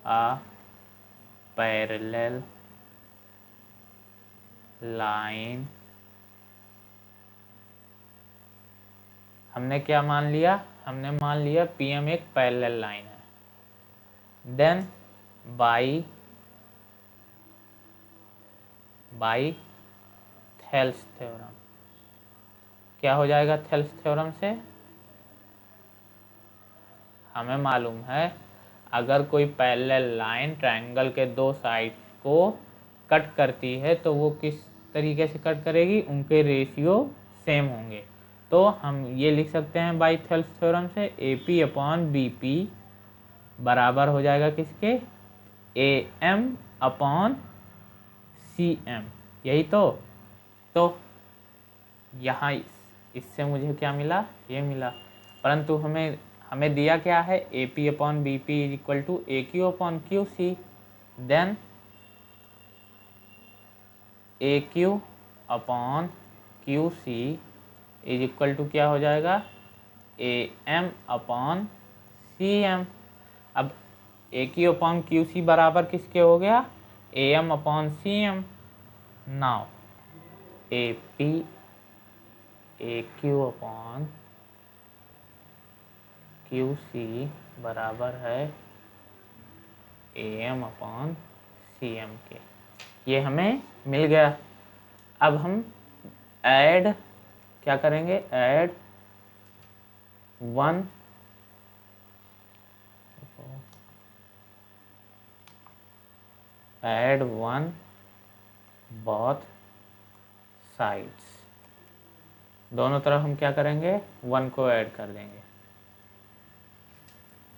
आ पैरेलल लाइन। हमने क्या मान लिया, हमने मान लिया पी एम एक पैरेलल लाइन है। देन बाई थेल्स थ्योरम, क्या हो जाएगा थेल्स थ्योरम से, हमें मालूम है अगर कोई पैरेलल लाइन ट्रायंगल के दो साइड को कट करती है तो वो किस तरीके से कट करेगी, उनके रेशियो सेम होंगे। तो हम ये लिख सकते हैं बाई थेल्स थ्योरम से A P upon B P बराबर हो जाएगा किसके, A M upon C M. यही तो यहाँ इससे मुझे क्या मिला, ये मिला। परंतु हमें दिया क्या है, A P upon B P is equal to A Q upon Q C. Then A Q upon Q C is equal to क्या हो जाएगा, A M upon C M. अब A Q upon Q C बराबर किसके हो गया, A M upon C M. Now A P A Q upon Q C बराबर है A M upon C M के। ये हमें मिल गया। अब हम ऐड क्या करेंगे, ऐड वन बोथ साइड्स, दोनों तरफ हम क्या करेंगे, वन को ऐड कर देंगे।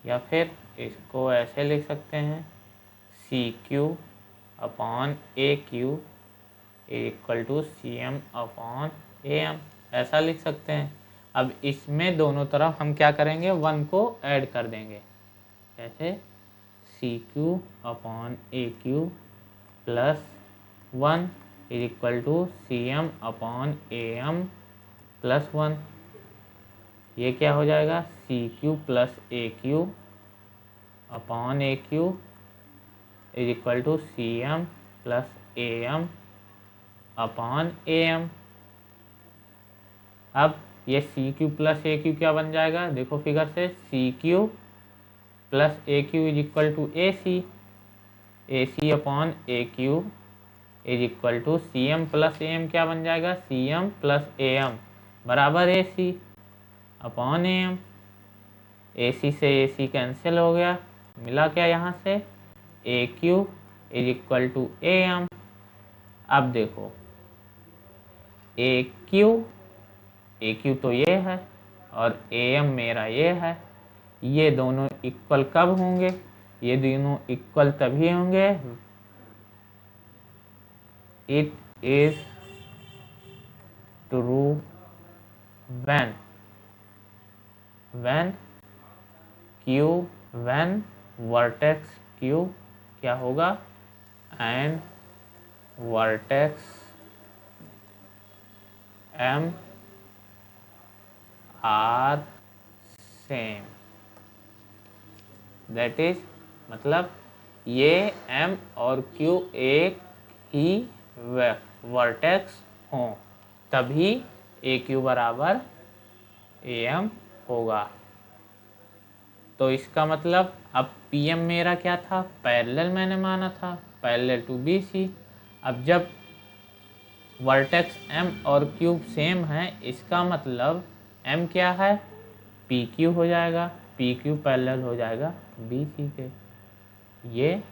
या फिर इसको ऐसे लिख सकते हैं, C Q upon A Q equal to C M upon A M, ऐसा लिख सकते हैं। अब इसमें दोनों तरफ हम क्या करेंगे, वन को ऐड कर देंगे। ऐसे C Q upon A Q plus one is equal to C M upon A M plus one. ये क्या हो जाएगा, C Q plus A Q upon A Q is equal to C M plus A M upon A M. अब ये C Q plus A Q क्या बन जाएगा, देखो फिगर से, C Q plus A Q is equal to A C upon A Q is equal to C M plus A M क्या बन जाएगा, C M plus A M बराबर A C upon A M. ए सी से ए सी cancel हो गया, मिला क्या यहाँ से, A Q is equal to A M. अब देखो ए क्यू तो ये है और ए एम मेरा ये है, ये दोनों इक्वल कब होंगे, ये दोनों इक्वल तभी होंगे, it is true when vertex Q क्या होगा, and vertex M are same, that is मतलब ये M और Q एक ही वर्टेक्स हों तभी ए क्यू बराबर ए एम होगा। तो इसका मतलब अब पी एम मेरा क्या था, पैरेलल मैंने माना था, पैरेलल टू बी सी। अब जब वर्टेक्स एम और क्यू सेम है, इसका मतलब एम क्या है, पी क्यू हो जाएगा, पी क्यू पैरेलल हो जाएगा बी सी के। ये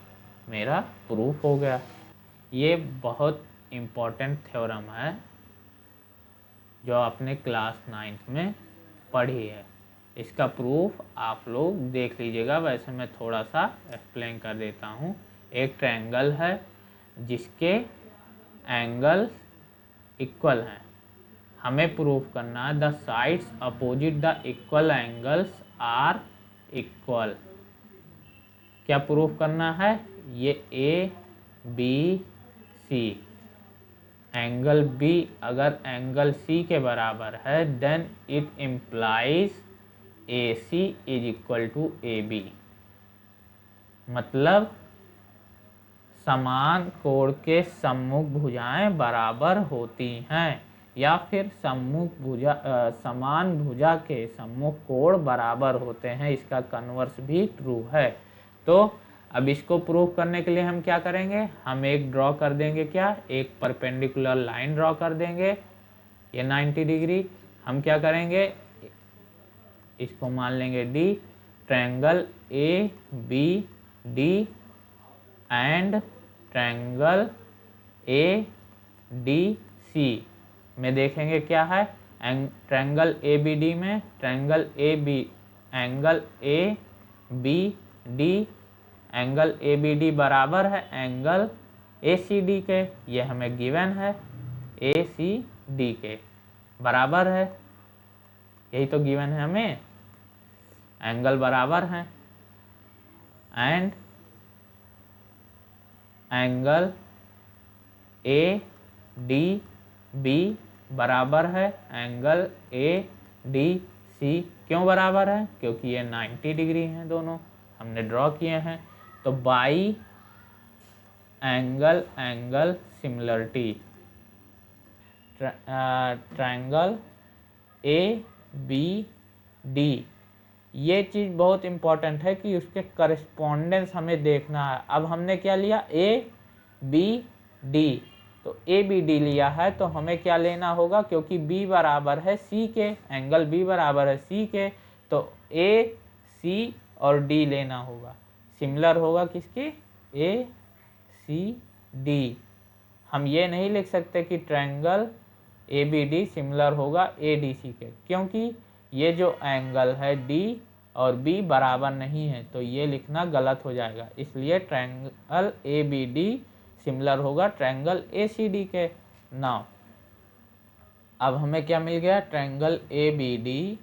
मेरा प्रूफ हो गया। ये बहुत इम्पोर्टेंट थ्योरम है जो आपने क्लास 9th में पढ़ी है। इसका प्रूफ आप लोग देख लीजिएगा, वैसे मैं थोड़ा सा एक्सप्लेन कर देता हूँ। एक ट्रायंगल है जिसके एंगल इक्वल हैं। हमें प्रूफ करना है the sides opposite the equal angles are equal. क्या प्रूफ करना है? ये A B C, angle B अगर एंगल सी के बराबर है then it implies A C is equal to A B. मतलब समान कोण के सम्मुख भुजाएं बराबर होती हैं, या फिर समान भुजा के सम्मुख कोण बराबर होते हैं। इसका कन्वर्स भी ट्रू है। तो अब इसको प्रूव करने के लिए हम क्या करेंगे? हम एक ड्रॉ कर देंगे, क्या एक परपेंडिकुलर लाइन ड्रॉ कर देंगे, ये 90 डिग्री। हम क्या करेंगे? इसको मान लेंगे D, triangle A B D and triangle A D C में देखेंगे क्या है। ट्रायंगल ए बी डी में triangle A B angle A B D angle A B D बराबर है एंगल ए सी डी के। ये हमें गिवन है, ए सी डी के बराबर है, यही तो गिवन है हमें, एंगल बराबर है। And angle A D B बराबर है एंगल ए डी सी। क्यों बराबर है? क्योंकि ये 90 डिग्री हैं, दोनों हमने ड्रॉ किए हैं। तो by angle angle similarity triangle A B D, ये चीज़ बहुत इम्पोर्टेंट है कि उसके करस्पॉन्डेंस हमें देखना है। अब हमने क्या लिया? ए बी डी, तो ए बी डी लिया है तो हमें क्या लेना होगा? क्योंकि बी बराबर है सी के, एंगल बी बराबर है सी के, तो ए सी और डी लेना होगा। सिमिलर होगा किसके? A C D. हम ये नहीं लिख सकते कि triangle A B D similar होगा ए डी सी के, क्योंकि ये जो एंगल है डी और बी बराबर नहीं है, तो ये लिखना गलत हो जाएगा। इसलिए triangle A B D similar होगा ट्रायंगल ए सी डी के। नाउ अब हमें क्या मिल गया? Triangle A B D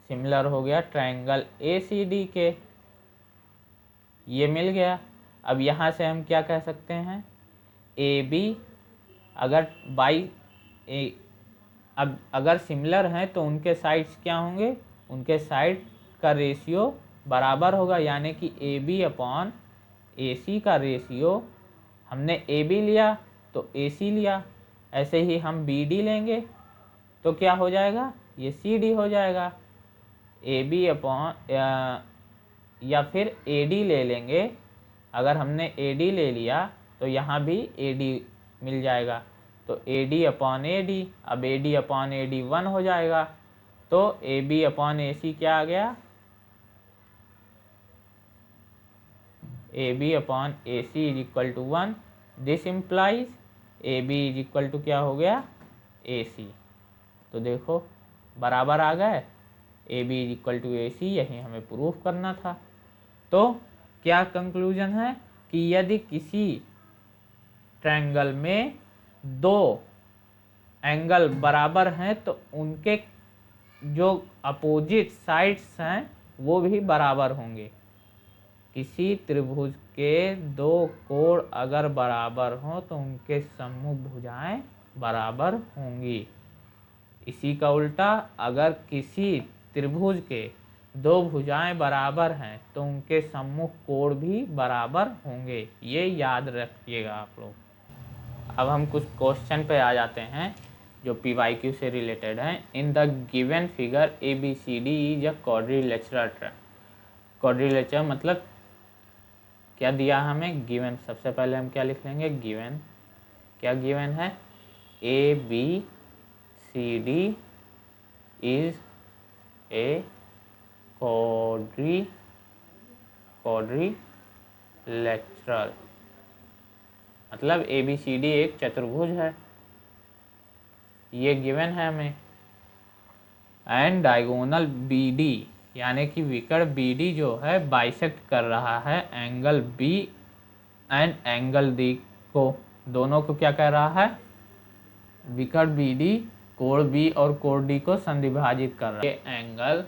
similar हो गया ट्रायंगल ए सी डी के, ये मिल गया। अब यहाँ से हम क्या कह सकते हैं? ए बी अगर बाई ए, अब अगर सिमिलर हैं तो उनके साइड्स क्या होंगे? उनके साइड का रेशियो बराबर होगा, यानी कि ए बी अपॉन ए सी का रेशियो, हमने ए बी लिया तो ए सी लिया, ऐसे ही हम बी डी लेंगे तो क्या हो जाएगा? ये सी डी हो जाएगा। ए बी अपॉन या फिर ए डी ले लेंगे, अगर हमने ए डी ले लिया तो यहाँ भी ए डी मिल जाएगा, तो A D upon A D, अब A D upon A D 1 हो जाएगा, तो ए बी अपॉन ए सी क्या आ गया? A B upon A C is equal to 1। This implies A B is equal to क्या हो गया? ए सी। तो देखो बराबर आ गए, A B is equal to A C, यही हमें प्रूफ करना था। तो क्या कंक्लूजन है कि यदि किसी ट्रायंगल में दो एंगल बराबर हैं तो उनके जो अपोजिट साइड्स हैं वो भी बराबर होंगे। किसी त्रिभुज के दो कोण अगर बराबर हों तो उनके सम्मुख भुजाएं बराबर होंगी। इसी का उल्टा, अगर किसी त्रिभुज के दो भुजाएं बराबर हैं तो उनके सम्मुख कोण भी बराबर होंगे। ये याद रखिएगा आप लोग। अब हम कुछ क्वेश्चन पे आ जाते हैं जो PYQ से रिलेटेड हैं। इन the given figure ABCD is a quadrilateral triangle. Quadrilateral मतलब क्या दिया हमें? गिवन। सबसे पहले हम क्या लिख लेंगे? गिवन। क्या गिवन है? ABCD इज ए क्वाड्रिलेटरल, मतलब ABCD एक चतुर्भुज है, ये गिवन है हमें। एंड डायगोनल BD यानी कि विकर्ण BD जो है बाइसेक्ट कर रहा है angle B and angle D को, दोनों को क्या कर रहा है? विकर्ण बी डी कोण बी और कोण डी को संविभाजित कर रहा है। ये एंगल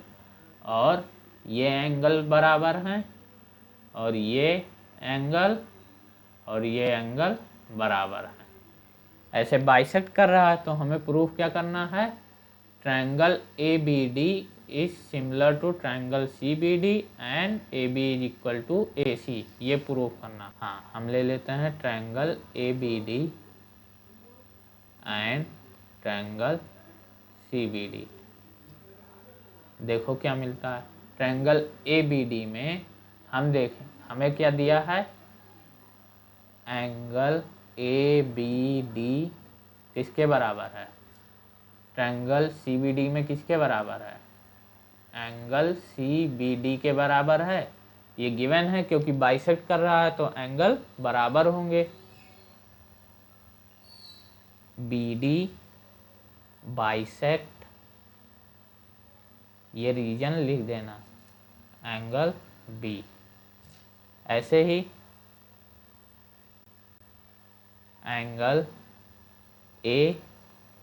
और ये एंगल बराबर हैं और ये एंगल और ये एंगल बराबर है। ऐसे बाइसेक्ट कर रहा है तो हमें प्रूफ क्या करना है, triangle A B D is similar to triangle C B D and A B is equal to A C, ये प्रूफ करना। हाँ, हम ले लेते हैं triangle A B D and triangle C B D. देखो क्या मिलता है, ट्रायंगल ए बी डी में हम देखें हमें क्या दिया है, एंगल ए बी डी किसके बराबर है, ट्रायंगल सी बी डी में किसके बराबर है, एंगल सी बी डी के बराबर है। ये गिवन है क्योंकि बाइसेक्ट कर रहा है तो एंगल बराबर होंगे। बी डी बाइसेक्ट, ये रीजन लिख देना, एंगल बी। ऐसे ही एंगल ए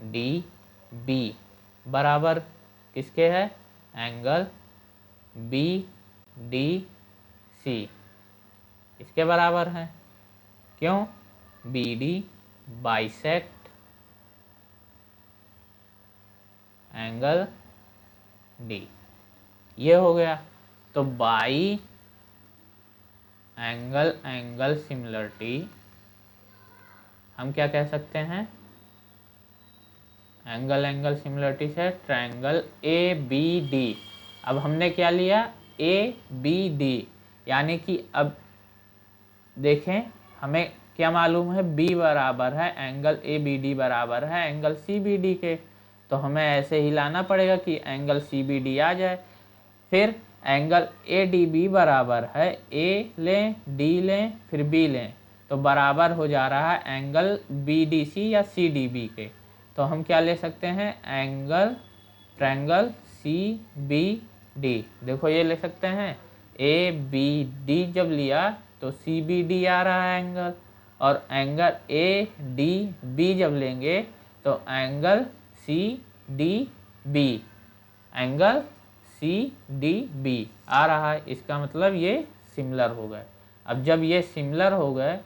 डी बी बराबर किसके है, एंगल बी डी सी इसके बराबर है। क्यों, B D bisect angle D, ये हो गया। तो बाई एंगल एंगल सिमिलरिटी हम क्या कह सकते हैं, एंगल एंगल सिमिलरिटी से ट्रायंगल ए बी डी। अब हमने क्या लिया, ए बी डी, यानी कि अब देखें हमें क्या मालूम है, बी बराबर है एंगल ए बी डी बराबर है एंगल सी बी डी के, तो हमें ऐसे ही लाना पड़ेगा कि एंगल सी बी डी आ जाए। फिर एंगल ए डी बी बराबर है, ए लें डी लें फिर बी लें तो बराबर हो जा रहा है एंगल बी डी सी या सी डी बी के। तो हम क्या ले सकते हैं, angle triangle C B D. देखो ये ले सकते हैं, ए बी डी जब लिया तो सी बी डी आ रहा है एंगल, और एंगल ए डी बी जब लेंगे तो angle C D B, angle C D B आ रहा है। इसका मतलब ये सिमिलर हो गए। अब जब ये सिमिलर हो गए,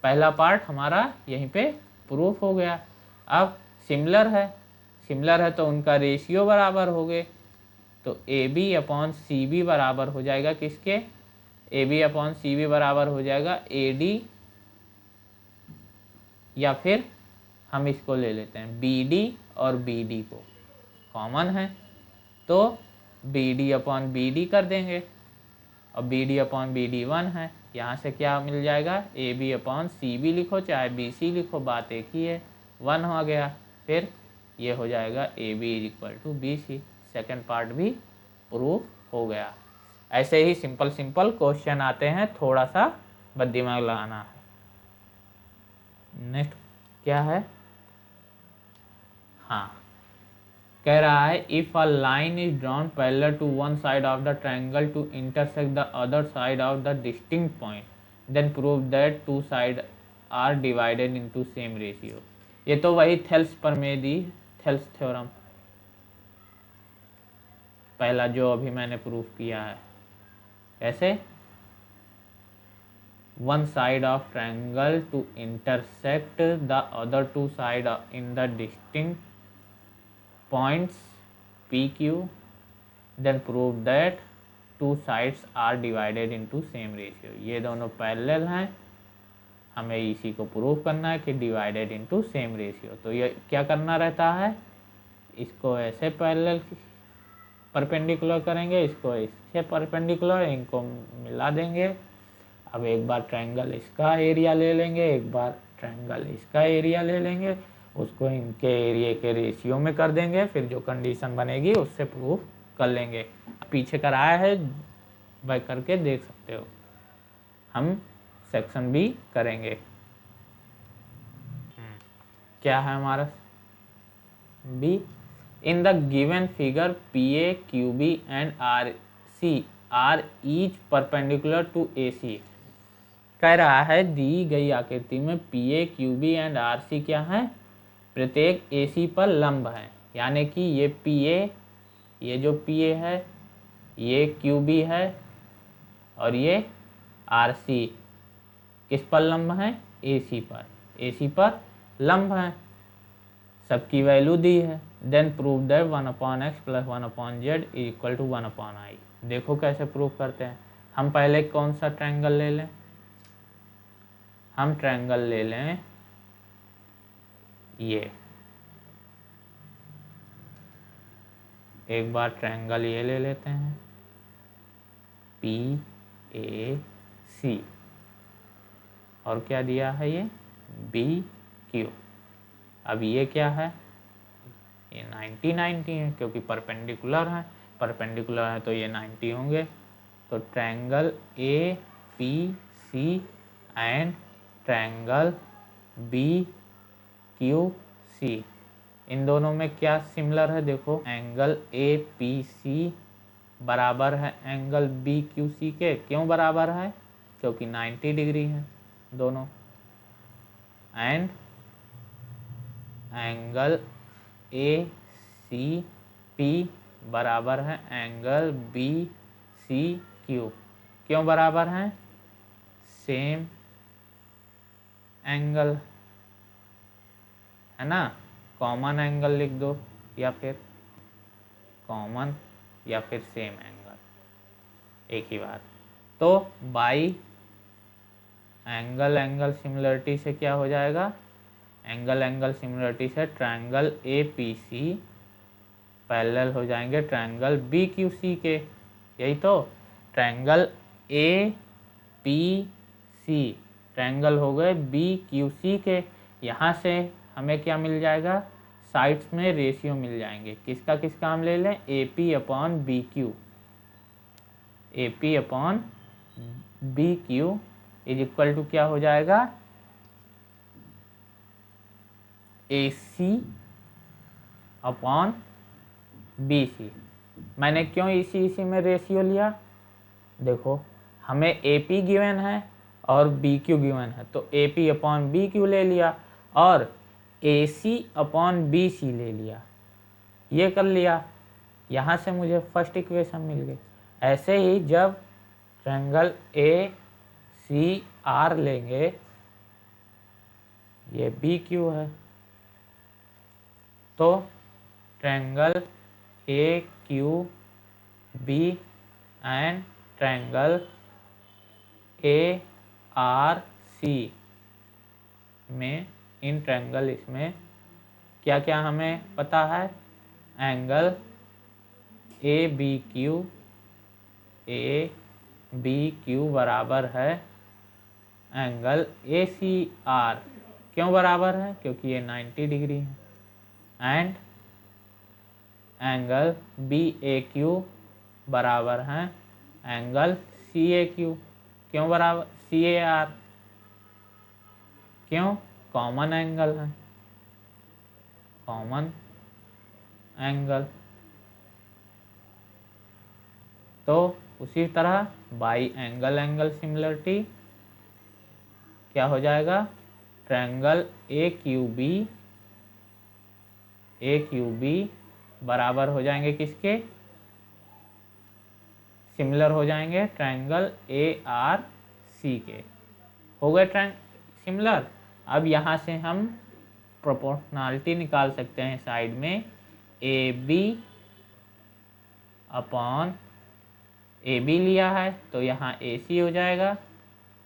पहला पार्ट हमारा यहीं पे प्रूफ हो गया। अब सिमिलर है तो उनका रेशियो बराबर हो गए, तो A B upon C B बराबर हो जाएगा किसके, A B upon C B बराबर हो जाएगा ए डी, या फिर हम इसको ले लेते हैं बी डी और बी डी को कॉमन है तो B D upon B D कर देंगे, और B D upon B D 1 है। यहाँ से क्या मिल जाएगा, A B upon C B लिखो चाहे बी सी लिखो, बात एक ही है, 1 हो गया। फिर ये हो जाएगा A B is equal to B C. Second part भी प्रूफ हो गया। ऐसे ही सिंपल क्वेश्चन आते हैं, थोड़ा सा बस दिमाग लगाना है। नेक्स्ट क्या है, हाँ कह रहा है if a line is drawn parallel to one side of the triangle to intersect the other side of the distinct point then prove that two side are divided into same ratio. ये तो वही Thales प्रमेय Thales theorem पहला जो अभी मैंने proof किया है। ऐसे one side of triangle to intersect the other two side in the distinct points PQ, then prove that two sides are divided into same ratio। ये दोनों पैरेलल हैं, हमें इसी को प्रूव करना है कि डिवाइडेड इनटू सेम रेशियो। तो ये क्या करना रहता है, इसको ऐसे पैरेलल परपेंडिकुलर करेंगे, इसको इससे परपेंडिकुलर, इनको मिला देंगे। अब एक बार ट्रायंगल इसका एरिया ले लेंगे, एक बार ट्रायंगल इसका एरिया ले लेंगे, उसको इनके एरिया के रेशियो में कर देंगे, फिर जो कंडीशन बनेगी उससे प्रूफ कर लेंगे। पीछे कराया है, भाई करके देख सकते हो। हम सेक्शन भी करेंगे। क्या है हमारा B, in the given figure P A Q B and R C are each perpendicular to A C. कह रहा है दी गई आकृति में P A Q B and R C क्या है, प्रत्येक AC पर लंब है, यानी कि ये PA, ये जो PA है, ये QB है और ये RC किस पर लंब है? AC पर। AC पर लंब है, सबकी वैल्यू दी है। Then prove that 1/x plus 1/z is equal to 1/i। देखो कैसे प्रूव करते हैं। हम पहले कौन सा ट्रायंगल ले लें? हम ट्रायंगल ले लें ये, एक बार ट्रायंगल ये ले लेते हैं PAC, और क्या दिया है ये? BQ। अब ये क्या है? ये 90 है, क्योंकि परपेंडिकुलर है, परपेंडिकुलर है तो ये 90 होंगे। तो triangle APC and triangle BQC, इन दोनों में क्या सिमिलर है? देखो, एंगल APC बराबर है एंगल BQC के। क्यों बराबर है? क्योंकि 90 डिग्री है दोनों। एंड एंगल ACP बराबर है एंगल BCQ। क्यों बराबर है? सेम एंगल है ना, कॉमन एंगल लिख दो, या फिर कॉमन या फिर सेम एंगल, एक ही बात। तो बाई एंगल एंगल सिमिलरिटी से क्या हो जाएगा? एंगल एंगल सिमिलरिटी से ट्रायंगल APC पैरेलल हो जाएंगे ट्रायंगल BQC के। यही तो, ट्रायंगल APC ट्रायंगल हो गए BQC के। यहाँ से हमें क्या मिल जाएगा? साइड्स में रेशियो मिल जाएंगे। किसका किसका हम ले लें? AP/BQ। AP/BQ is equal to क्या हो जाएगा? AC/BC। मैंने क्यों इसी में रेशियो लिया? देखो, हमें AP गिवन है और BQ गिवन है, तो AP/BQ ले लिया और AC/BC ले लिया, ये कर लिया। यहाँ से मुझे फर्स्ट इक्वेशन मिल गई। ऐसे ही जब ट्रायंगल ACR लेंगे, ये BQ है, तो triangle AQB and triangle ARC में, इन ट्रायंगल इसमें क्या क्या हमें पता है? एंगल ABQ बराबर है एंगल ACR। क्यों बराबर है? क्योंकि ये 90 डिग्री है। एंड एंगल BAQ बराबर है एंगल CAQ। क्यों बराबर? CAR। क्यों? कॉमन एंगल है, कॉमन एंगल। तो उसी तरह बाई एंगल एंगल सिमिलरिटी क्या हो जाएगा? ट्रायंगल AQB बराबर हो जाएंगे किसके? सिमिलर हो जाएंगे ट्रायंगल ARC के। हो गए सिमिलर। अब यहाँ से हम प्रोपोर्शनलिटी निकाल सकते हैं साइड में। AB लिया है तो यहाँ AC हो जाएगा।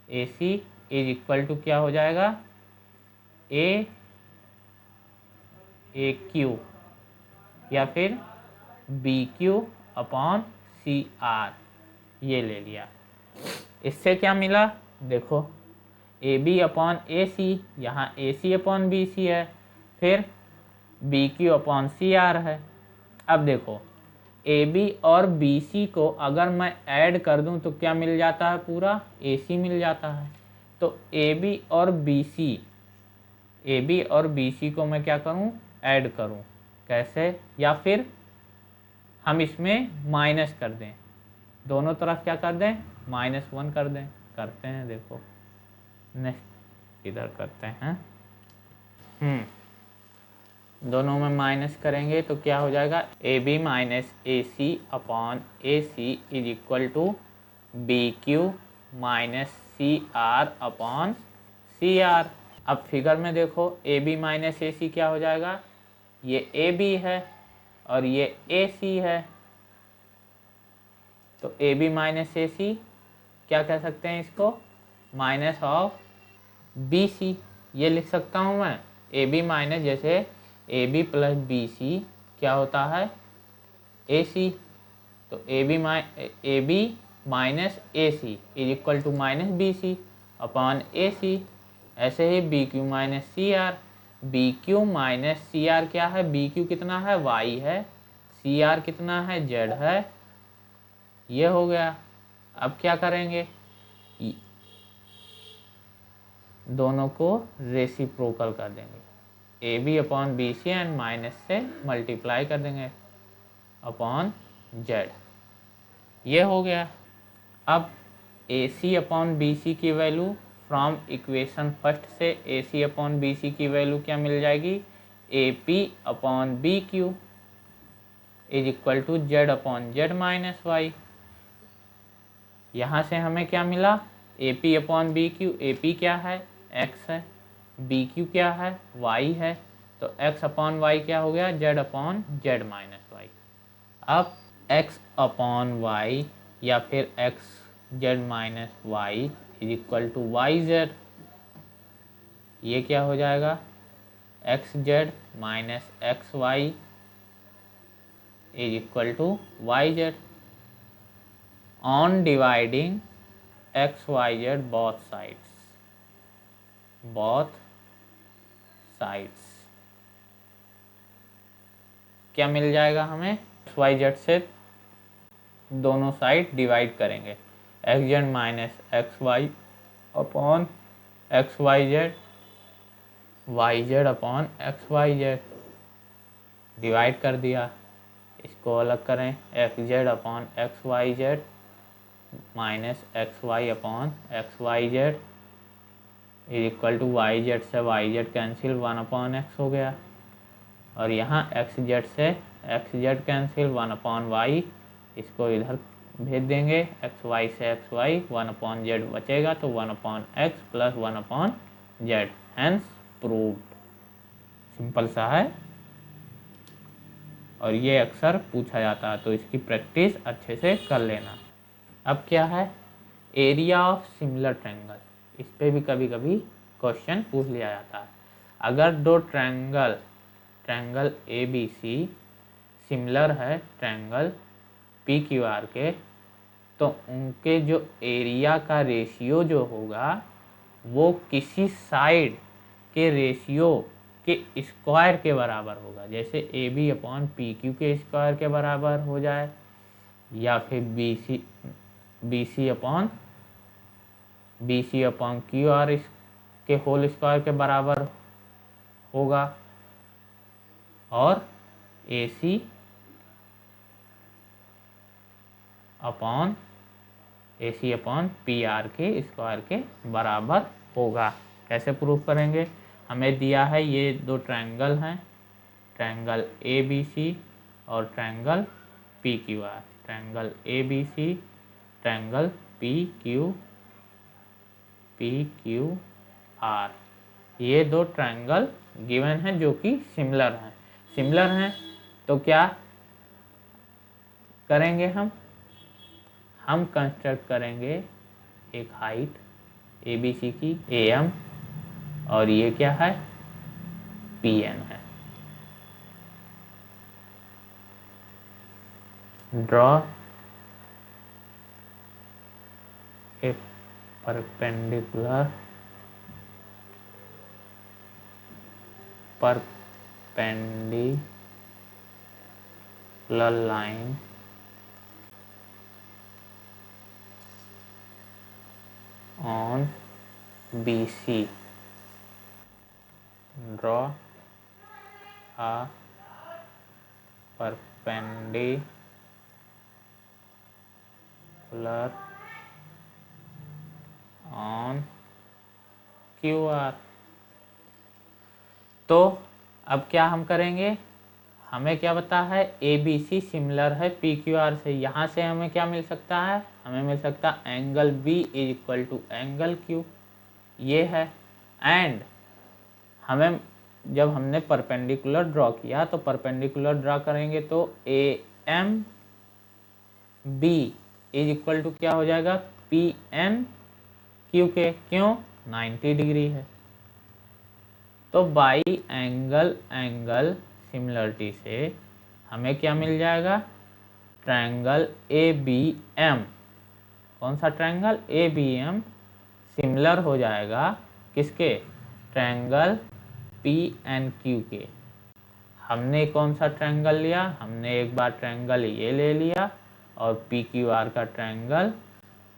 AC इज इक्वल टू क्या हो जाएगा? AQ या फिर BQ/CR, ये ले लिया। इससे क्या मिला? देखो, AB/AC, यहाँ AC/BC है, फिर BQ/CR है। अब देखो, AB और BC को अगर मैं ऐड कर दूं तो क्या मिल जाता है? पूरा AC मिल जाता है। तो AB और BC को मैं क्या करूं? ऐड करूं। कैसे? या फिर हम इसमें माइनस कर दें, दोनों तरफ क्या कर दें? -1 कर दें। करते हैं, देखो नेक्स्ट इधर करते हैं। दोनों में माइनस करेंगे तो क्या हो जाएगा, A B minus A C upon A C is equal to B Q minus C R upon C R. अब फिगर में देखो ए बी माइनस ए सी क्या हो जाएगा, ये ए बी है और ये ए सी है, तो ए बी माइनस ए सी क्या कह सकते हैं इसको, माइनस ऑफ बी सी, ये लिख सकता हूँ मैं। ए बी माइनस, जैसे A B plus B C क्या होता है, ए सी, तो A B minus A C is equal to minus B C upon A C. ऐसे ही B Q minus C R, B Q minus C R क्या है, B Q कितना है, वाई है, सी आर कितना है, जेड है। ये हो गया। अब क्या करेंगे, दोनों को रेसिप्रोकल कर देंगे, A B upon B C and minus से मल्टीप्लाई कर देंगे अपॉन जेड। ये हो गया। अब ए सी अपॉन बी सी की वैल्यू फ्रॉम इक्वेशन फर्स्ट से ए सी अपॉन बी सी की वैल्यू क्या मिल जाएगी, A P upon B Q is equal to Z upon Z minus Y. यहाँ से हमें क्या मिला, A P upon B Q, A P क्या है, एक्स है, बी क्यू क्या है, वाई है, तो एक्स अपॉन वाई क्या हो गया, Z upon Z minus Y. अब एक्स अपॉन वाई या फिर X Z minus Y is equal to Y Z, ये क्या हो जाएगा, X Z minus X Y is equal to Y Z. On dividing X Y Z both sides क्या मिल जाएगा हमें, एक्स वाई जेड से दोनों साइड डिवाइड करेंगे, X Z minus X Y upon X Y Z upon X Y Z, divide कर दिया। इसको अलग करें, X Z upon X Y Z minus X Y upon X Y Z is equal to Y Z से Y Z cancel, 1 upon X हो गया, और यहाँ एक्स जेड से X Z cancel, 1 upon Y, इसको इधर भेज देंगे, एक्स वाई से एक्स वाई, 1 अपॉन जेड बचेगा, तो 1 upon X plus 1 upon Z, hence proved. Simple सा है और ये अक्सर पूछा जाता है, तो इसकी प्रैक्टिस अच्छे से कर लेना। अब क्या है, एरिया ऑफ सिमिलर ट्रायंगल, इस पे भी कभी कभी क्वेश्चन पूछ लिया जाता है। अगर दो triangle A B C similar है ट्रायंगल पी क्यू आर के, तो उनके जो एरिया का रेशियो जो होगा वो किसी साइड के रेशियो के स्क्वायर के बराबर होगा, जैसे A B upon P Q के स्क्वायर के बराबर हो जाए, या फिर B C upon Q R के होल स्क्वायर के बराबर होगा, और A C upon P R के स्क्वायर के बराबर होगा। कैसे प्रूव करेंगे, हमें दिया है ये दो ट्रायंगल हैं, ट्रायंगल ए बी सी और triangle P Q R, triangle A B C, triangle P Q R, ये दो ट्रायंगल गिवन हैं जो कि सिमिलर हैं। तो क्या करेंगे, हम कंस्ट्रक्ट करेंगे एक हाइट ए बी सी की ए एम, और ये क्या है, पी एन है। Draw a perpendicular line on BC. Draw a perpendicular on QR। तो अब क्या हम करेंगे, हमें क्या पता है ए बी सी सिमिलर है पी क्यू आर से। यहाँ से हमें क्या मिल सकता है, हमें मिल सकता है angle B is equal to angle Q, ये है। एंड हमें जब हमने परपेंडिकुलर ड्रॉ किया तो परपेंडिकुलर ड्रॉ करेंगे तो A M B is equal to क्या हो जाएगा, पी एन क्यू के, क्यों 90 डिग्री है। तो बाई एंगल एंगल सिमिलरिटी से हमें क्या मिल जाएगा, ट्रायंगल ए बी एम, कौन सा triangle, A B M similar हो जाएगा किसके, ट्रायंगल पी एन क्यू के। हमने कौन सा ट्रायंगल लिया, हमने एक बार ट्रायंगल ये ले लिया और पी क्यू आर का ट्रायंगल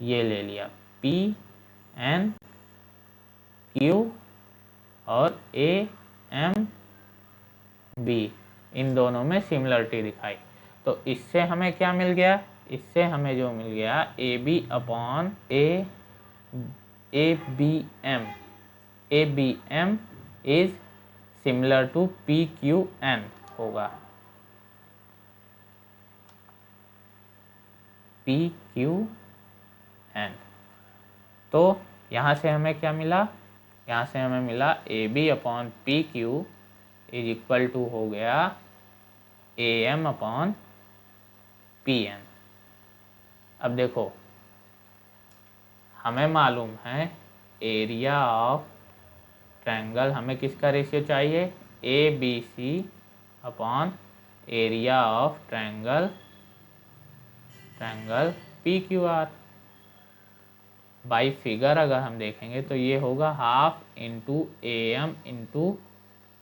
ये ले लिया, पी एन क्यू और ए एम बी, इन दोनों में सिमिलरिटी दिखाई। तो इससे हमें क्या मिल गया, इससे हमें जो मिल गया A B upon A B M is similar to P Q N होगा, पी क्यू एन। तो यहाँ से हमें क्या मिला, यहाँ से हमें मिला A B upon P Q is equal to हो गया A M upon P N. अब देखो हमें मालूम है एरिया ऑफ ट्रायंगल, हमें किसका रेशियो चाहिए, A B C upon area of triangle P Q R. By figure अगर हम देखेंगे तो ये होगा half into A M into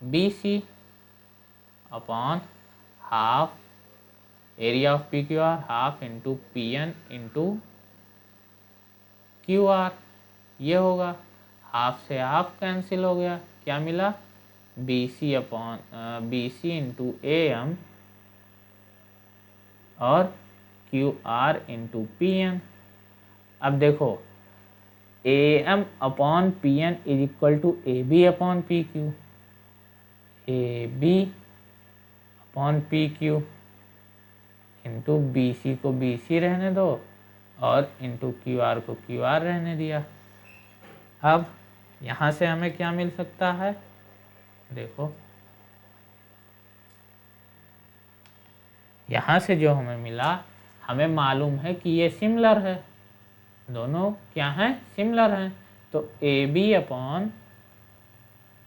B C upon half area of P Q R, half into P N into Q R, ये होगा। Half से half cancel हो गया, क्या मिला, B C upon B C into A M और Q R into P N. अब देखो A M upon P N is equal to A B upon P Q, A B upon P Q into B C को B C रहने दो और into Q R को Q R रहने दिया। अब यहाँ से हमें क्या मिल सकता है, देखो यहाँ से जो हमें मिला, हमें मालूम है कि ये सिमिलर है, दोनों क्या हैं, सिमिलर हैं। तो A B upon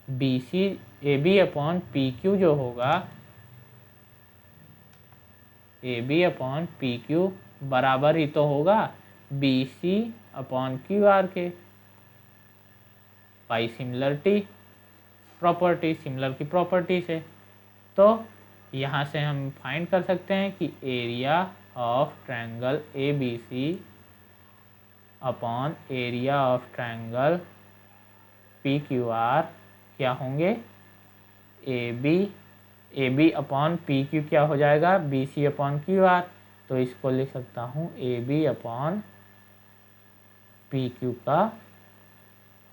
B C, A B upon P Q जो होगा, A B upon P Q बराबर ही तो होगा B C upon Q R के, बाई सिमिलरिटी प्रॉपर्टी, सिमिलर की प्रॉपर्टी से। तो यहाँ से हम फाइंड कर सकते हैं कि area of triangle A B C upon area of triangle P Q R क्या होंगे, A B upon P Q क्या हो जाएगा, B C upon Q R. तो इसको लिख सकता हूँ A B upon P Q का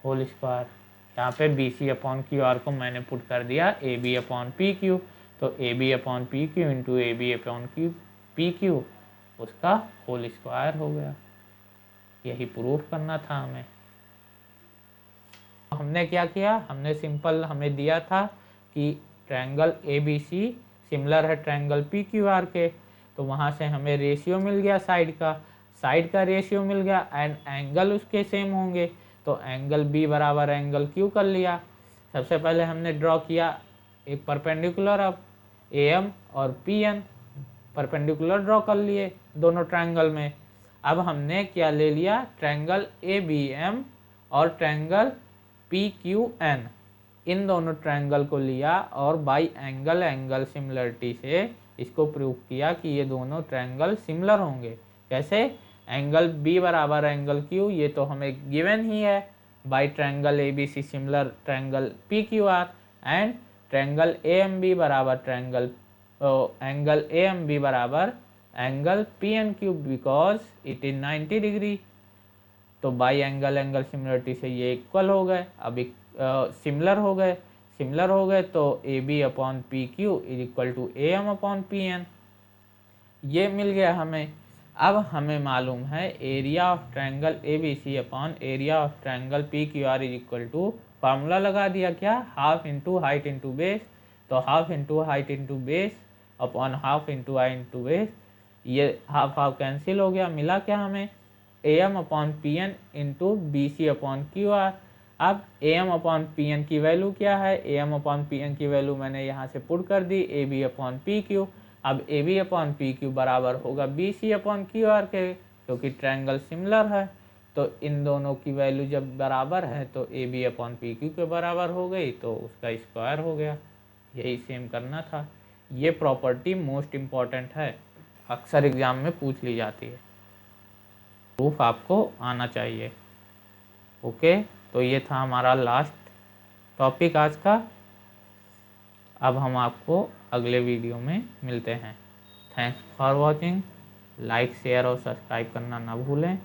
होल स्क्वायर। यहाँ पे B C upon Q R को मैंने पुट कर दिया A B upon P Q, तो A B upon P Q into A B upon P Q उसका होल स्क्वायर हो गया। यही प्रूफ करना था हमें। हमने क्या किया, हमने सिंपल, हमें दिया था कि triangle A B C similar है ट्रायंगल पी क्यू आर के, तो वहाँ से हमें रेशियो मिल गया साइड का रेशियो मिल गया एंड एंगल उसके सेम होंगे। तो एंगल बी बराबर एंगल क्यू कर लिया। सबसे पहले हमने ड्रॉ किया एक परपेंडिकुलर, अब ए एम और पी एन परपेंडिकुलर ड्रॉ कर लिए दोनों ट्रायंगल में। अब हमने क्या ले लिया, ट्रायंगल ए बी एम और ट्रायंगल पी क्यू एन, इन दोनों ट्रायंगल को लिया और बाई एंगल एंगल सिमिलरिटी से इसको प्रूव किया कि ये दोनों ट्रायंगल सिमिलर होंगे। कैसे, एंगल बी बराबर एंगल क्यू, ये तो हमें गिवन ही है, by triangle A B C similar triangle P Q R, and triangle A M B बराबर triangle angle A M B बराबर angle P N Q because it is 90 degree. तो by angle angle similarity से ये equal हो गए, अब similar हो गए। सिमिलर हो गए तो A B upon P Q is equal to A M upon P N, ये मिल गया हमें। अब हमें मालूम है area of triangle A B C upon area of triangle P Q R is equal to, formula लगा दिया क्या, half into height into base, तो half into height into base upon half into I into base, ये half half cancel हो गया, मिला क्या हमें A M upon P N into B C upon Q R. अब A M upon P N की value क्या है, A M upon P N की वैल्यू मैंने यहाँ से पुट कर दी A B upon P Q. अब A B upon P Q बराबर होगा B C upon Q R के, क्योंकि ट्रायंगल सिमिलर है। तो इन दोनों की वैल्यू जब बराबर है तो A B upon P Q के बराबर हो गई, तो उसका स्क्वायर हो गया। यही सेम करना था। ये प्रॉपर्टी मोस्ट इम्पॉर्टेंट है, अक्सर एग्जाम में पूछ ली जाती है, प्रूफ आपको आना चाहिए। ओके, तो ये था हमारा लास्ट टॉपिक आज का। अब हम आपको अगले वीडियो में मिलते हैं। Thanks for watching. Like share और सब्सक्राइब करना ना भूलें।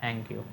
Thank you.